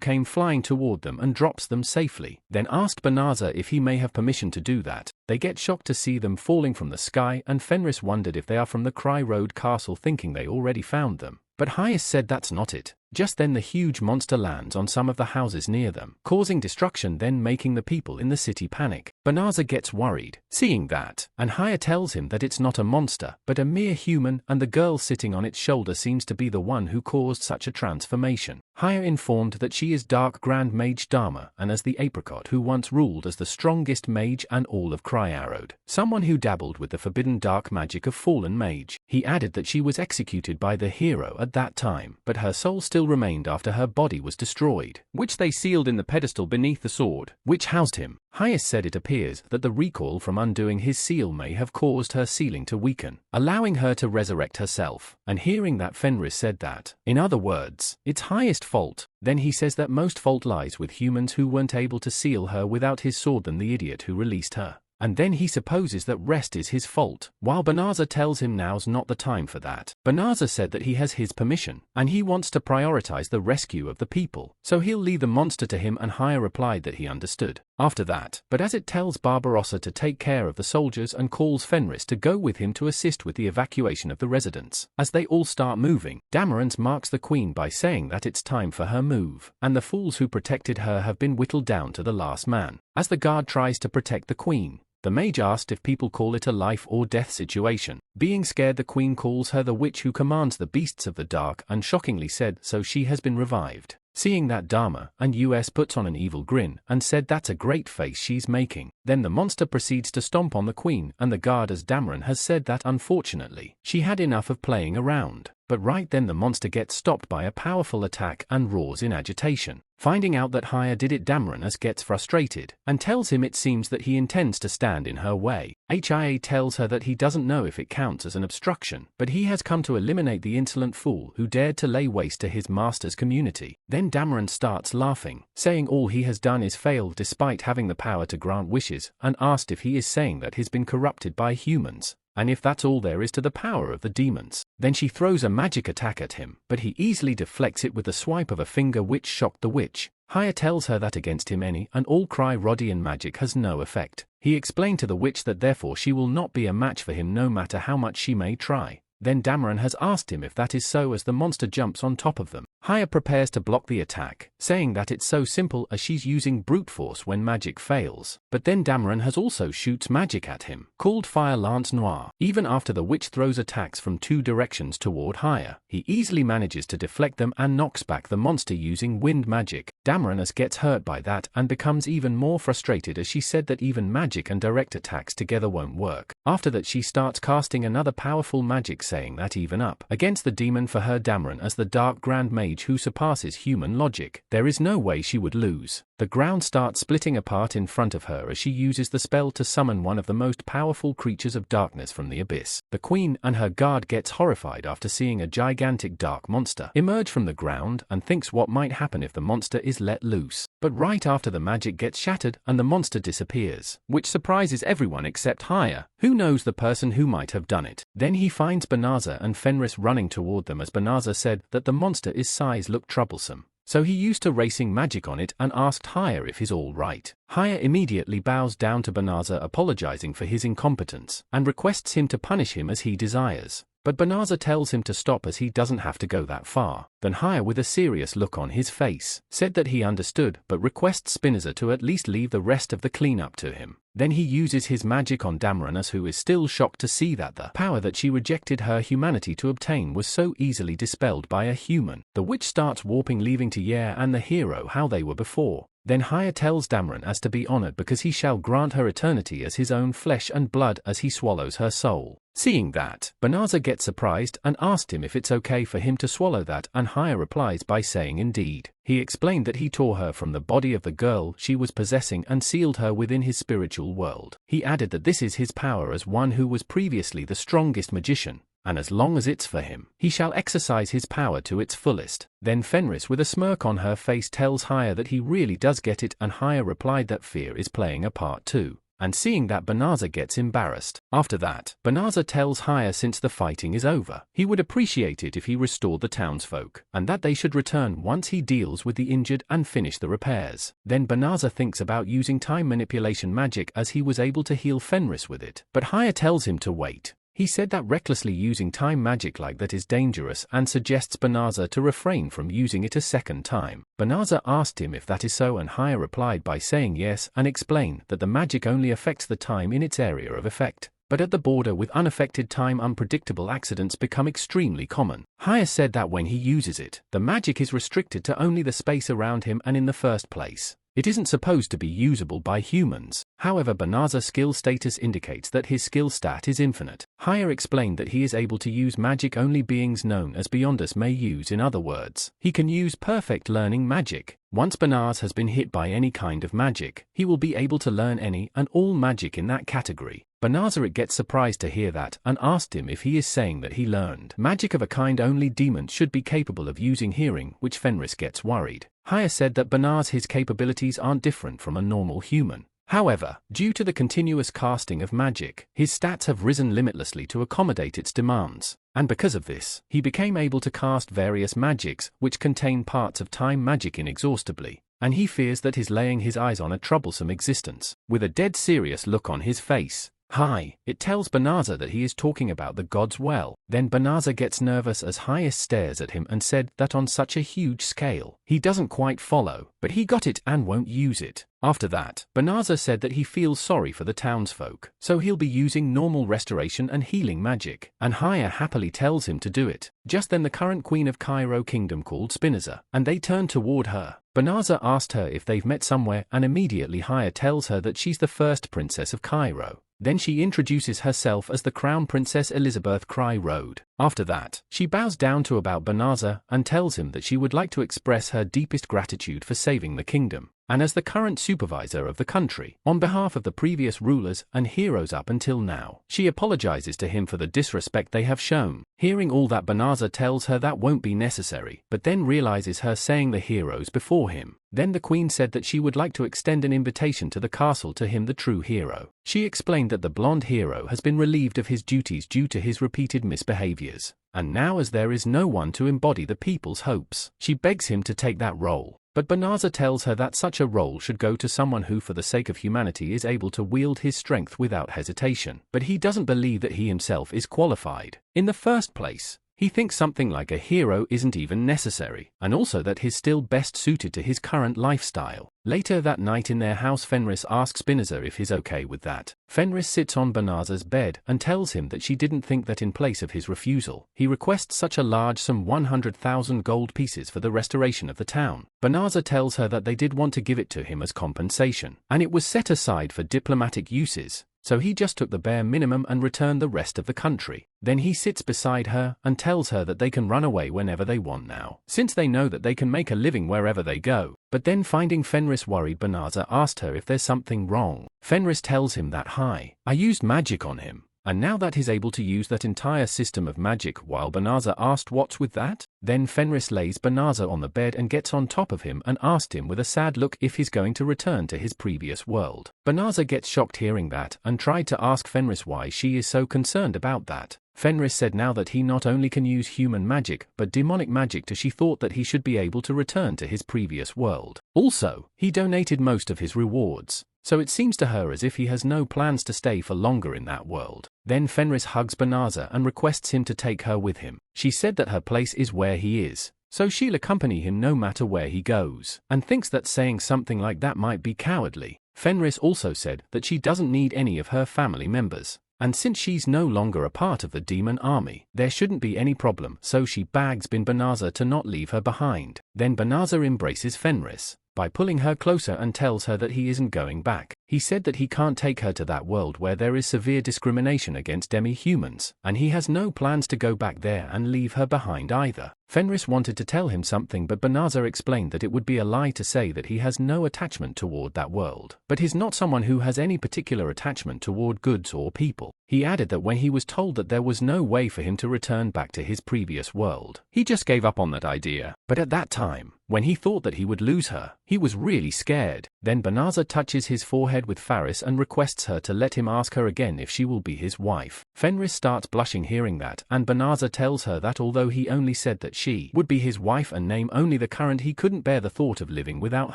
came flying toward them and drops them safely. Then asked Banzu if he may have permission to do that. They get shocked to see them falling from the sky, and Fenris wondered if they are from the Crowroad castle, thinking they already found them. But Haya said that's not it. Just then the huge monster lands on some of the houses near them, causing destruction, then making the people in the city panic. Banzu gets worried, seeing that, and Haya tells him that it's not a monster, but a mere human, and the girl sitting on its shoulder seems to be the one who caused such a transformation. Haya informed that she is Dark Grand Mage Dharma, and as the apricot who once ruled as the strongest mage and all of Crowroad, someone who dabbled with the forbidden dark magic of fallen mage. He added that she was executed by the hero at that time, but her soul still remained after her body was destroyed, which they sealed in the pedestal beneath the sword, which housed him. Haya said it appears that the recoil from undoing his seal may have caused her sealing to weaken, allowing her to resurrect herself, and hearing that Fenris said that, in other words, it's highest fault. Then he says that most fault lies with humans who weren't able to seal her without his sword than the idiot who released her. And then he supposes that rest is his fault, while Banzu tells him now's not the time for that. Banzu said that he has his permission, and he wants to prioritize the rescue of the people, so he'll leave the monster to him, and Haya replied that he understood. After that, but as it tells Barbarossa to take care of the soldiers and calls Fenris to go with him to assist with the evacuation of the residents. As they all start moving, Damarance marks the queen by saying that it's time for her move, and the fools who protected her have been whittled down to the last man. As the guard tries to protect the queen, The mage asked if people call it a life or death situation. Being scared, the queen calls her the witch who commands the beasts of the dark and shockingly said so she has been revived. Seeing that, Dharma and US puts on an evil grin and said that's a great face she's making. Then the monster proceeds to stomp on the queen and the guard as Dameron has said that unfortunately she had enough of playing around. But right then the monster gets stopped by a powerful attack and roars in agitation. Finding out that Haya did it, Dameron gets frustrated and tells him it seems that he intends to stand in her way. Hia tells her that he doesn't know if it counts as an obstruction, but he has come to eliminate the insolent fool who dared to lay waste to his master's community. Then Dameron starts laughing, saying all he has done is fail despite having the power to grant wishes, and asked if he is saying that he's been corrupted by humans, and if that's all there is to the power of the demons. Then she throws a magic attack at him, but he easily deflects it with the swipe of a finger, which shocked the witch. Haya tells her that against him any and all Crowrodian magic has no effect. He explained to the witch that therefore she will not be a match for him no matter how much she may try. Then Dameron has asked him if that is so as the monster jumps on top of them. Haya prepares to block the attack, saying that it's so simple as she's using brute force when magic fails. But then Dameron has also shoots magic at him, called Fire Lance Noir. Even after the witch throws attacks from 2 directions toward Haya, he easily manages to deflect them and knocks back the monster using wind magic. Dameron gets hurt by that and becomes even more frustrated as she said that even magic and direct attacks together won't work. After that she starts casting another powerful magic, saying that even up against the demon for her, Dameron as the Dark Grand Mage who surpasses human logic, there is no way she would lose. The ground starts splitting apart in front of her as she uses the spell to summon one of the most powerful creatures of darkness from the abyss. The queen and her guard gets horrified after seeing a gigantic dark monster emerge from the ground and thinks what might happen if the monster is let loose. But right after the magic gets shattered and the monster disappears, which surprises everyone except Haya, who knows the person who might have done it. Then he finds Banzu and Fenris running toward them as Banzu said that the monster is size looked troublesome. So he used to racing magic on it and asked Haya if he's all right. Haya immediately bows down to Banzu, apologizing for his incompetence, and requests him to punish him as he desires. But Banzu tells him to stop as he doesn't have to go that far. Then Haya, with a serious look on his face, said that he understood but requests Spinoza to at least leave the rest of the cleanup to him. Then he uses his magic on Dameron, who is still shocked to see that the power that she rejected her humanity to obtain was so easily dispelled by a human. The witch starts warping, leaving to Yer and the hero how they were before. Then Haya tells Dameron as to be honored because he shall grant her eternity as his own flesh and blood as he swallows her soul. Seeing that, Banzu gets surprised and asked him if it's okay for him to swallow that, and Haya replies by saying indeed. He explained that he tore her from the body of the girl she was possessing and sealed her within his spiritual world. He added that this is his power as one who was previously the strongest magician, and as long as it's for him, he shall exercise his power to its fullest. Then Fenris, with a smirk on her face, tells Haya that he really does get it, and Haya replied that fear is playing a part too. And seeing that, Banzu gets embarrassed. After that, Banzu tells Haya since the fighting is over, he would appreciate it if he restored the townsfolk, and that they should return once he deals with the injured and finish the repairs. Then Banzu thinks about using time manipulation magic as he was able to heal Fenris with it, but Haya tells him to wait. He said that recklessly using time magic like that is dangerous and suggests Banzu to refrain from using it a second time. Banzu asked him if that is so, and Haya replied by saying yes and explained that the magic only affects the time in its area of effect, but at the border with unaffected time unpredictable accidents become extremely common. Haya said that when he uses it, the magic is restricted to only the space around him, and in the first place, it isn't supposed to be usable by humans. However, Banzu's skill status indicates that his skill stat is infinite. Haya explained that he is able to use magic only beings known as Beyond Us may use. In other words, he can use perfect learning magic. Once Banzu has been hit by any kind of magic, he will be able to learn any and all magic in that category. Banzu gets surprised to hear that and asked him if he is saying that he learned magic of a kind only demons should be capable of using, hearing which Fenris gets worried. Haya said that his capabilities aren't different from a normal human. However, due to the continuous casting of magic, his stats have risen limitlessly to accommodate its demands, and because of this, he became able to cast various magics which contain parts of time magic inexhaustibly, and he fears that he's laying his eyes on a troublesome existence. With a dead serious look on his face, Hi, it tells Banzu that he is talking about the god's well. Then Banzu gets nervous as Highest stares at him and said that on such a huge scale, he doesn't quite follow, but he got it and won't use it. After that, Banzu said that he feels sorry for the townsfolk, so he'll be using normal restoration and healing magic, and Haya happily tells him to do it. Just then the current queen of Cairo Kingdom called Spinoza, and they turn toward her. Banzu asked her if they've met somewhere, and immediately Haya tells her that she's the first princess of Cairo. Then she introduces herself as the Crown Princess Elizabeth Crowroad. After that, she bows down to about Banzu and tells him that she would like to express her deepest gratitude for saving the kingdom, and as the current supervisor of the country, on behalf of the previous rulers and heroes up until now, she apologizes to him for the disrespect they have shown. Hearing all that, Banzu tells her that won't be necessary, but then realizes her saying the heroes before him. Then the queen said that she would like to extend an invitation to the castle to him, the true hero. She explained that the blonde hero has been relieved of his duties due to his repeated misbehaviors, and now as there is no one to embody the people's hopes, she begs him to take that role. But Banzu tells her that such a role should go to someone who for the sake of humanity is able to wield his strength without hesitation. But he doesn't believe that he himself is qualified. In the first place, he thinks something like a hero isn't even necessary, and also that he's still best suited to his current lifestyle. Later that night in their house, Fenris asks Spinoza if he's okay with that. Fenris sits on Banzu's bed and tells him that she didn't think that in place of his refusal, he requests such a large sum, 100,000 gold pieces, for the restoration of the town. Banzu tells her that they did want to give it to him as compensation, and it was set aside for diplomatic uses. So he just took the bare minimum and returned the rest of the country. Then he sits beside her and tells her that they can run away whenever they want now, since they know that they can make a living wherever they go. But then, finding Fenris worried, Banzu asked her if there's something wrong. Fenris tells him that I used magic on him, and now that he's able to use that entire system of magic. While Banzu asked what's with that, then Fenris lays Banzu on the bed and gets on top of him and asked him with a sad look if he's going to return to his previous world. Banzu gets shocked hearing that and tried to ask Fenris why she is so concerned about that. Fenris said now that he not only can use human magic but demonic magic too. She thought that he should be able to return to his previous world. Also, he donated most of his rewards, so it seems to her as if he has no plans to stay for longer in that world. Then Fenris hugs Banzu and requests him to take her with him. She said that her place is where he is, so she'll accompany him no matter where he goes, and thinks that saying something like that might be cowardly. Fenris also said that she doesn't need any of her family members, and since she's no longer a part of the demon army, there shouldn't be any problem, so she begs Banzu to not leave her behind. Then Banzu embraces Fenris by pulling her closer and tells her that he isn't going back. He said that he can't take her to that world where there is severe discrimination against demi-humans, and he has no plans to go back there and leave her behind either. Fenris wanted to tell him something, but Banzu explained that it would be a lie to say that he has no attachment toward that world, but he's not someone who has any particular attachment toward goods or people. He added that when he was told that there was no way for him to return back to his previous world, he just gave up on that idea. But at that time, when he thought that he would lose her, he was really scared. Then Banzu touches his forehead with Faris and requests her to let him ask her again if she will be his wife. Fenris starts blushing hearing that, and Banzu tells her that although he only said that she would be his wife and name only the current, he couldn't bear the thought of living without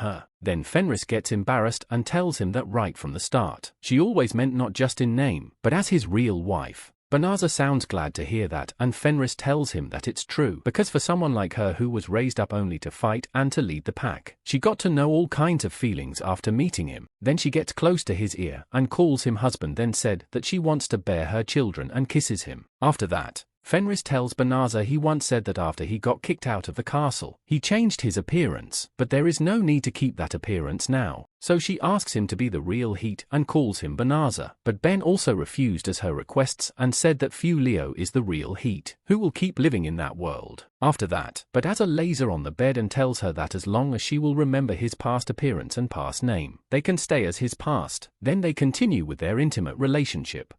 her. Then Fenris gets embarrassed and tells him that right from the start, she always meant not just in name, but as his real wife. Banzu sounds glad to hear that, and Fenris tells him that it's true, because for someone like her who was raised up only to fight and to lead the pack, she got to know all kinds of feelings after meeting him. Then she gets close to his ear and calls him husband, then said that she wants to bear her children and kisses him. After that, Fenris tells Banzu he once said that after he got kicked out of the castle, he changed his appearance, but there is no need to keep that appearance now. So she asks him to be the real Heat and calls him Banzu. But Ben also refused as her requests and said that Furio is the real Heat, who will keep living in that world. After that, but as a laser on the bed and tells her that as long as she will remember his past appearance and past name, they can stay as his past. Then they continue with their intimate relationship.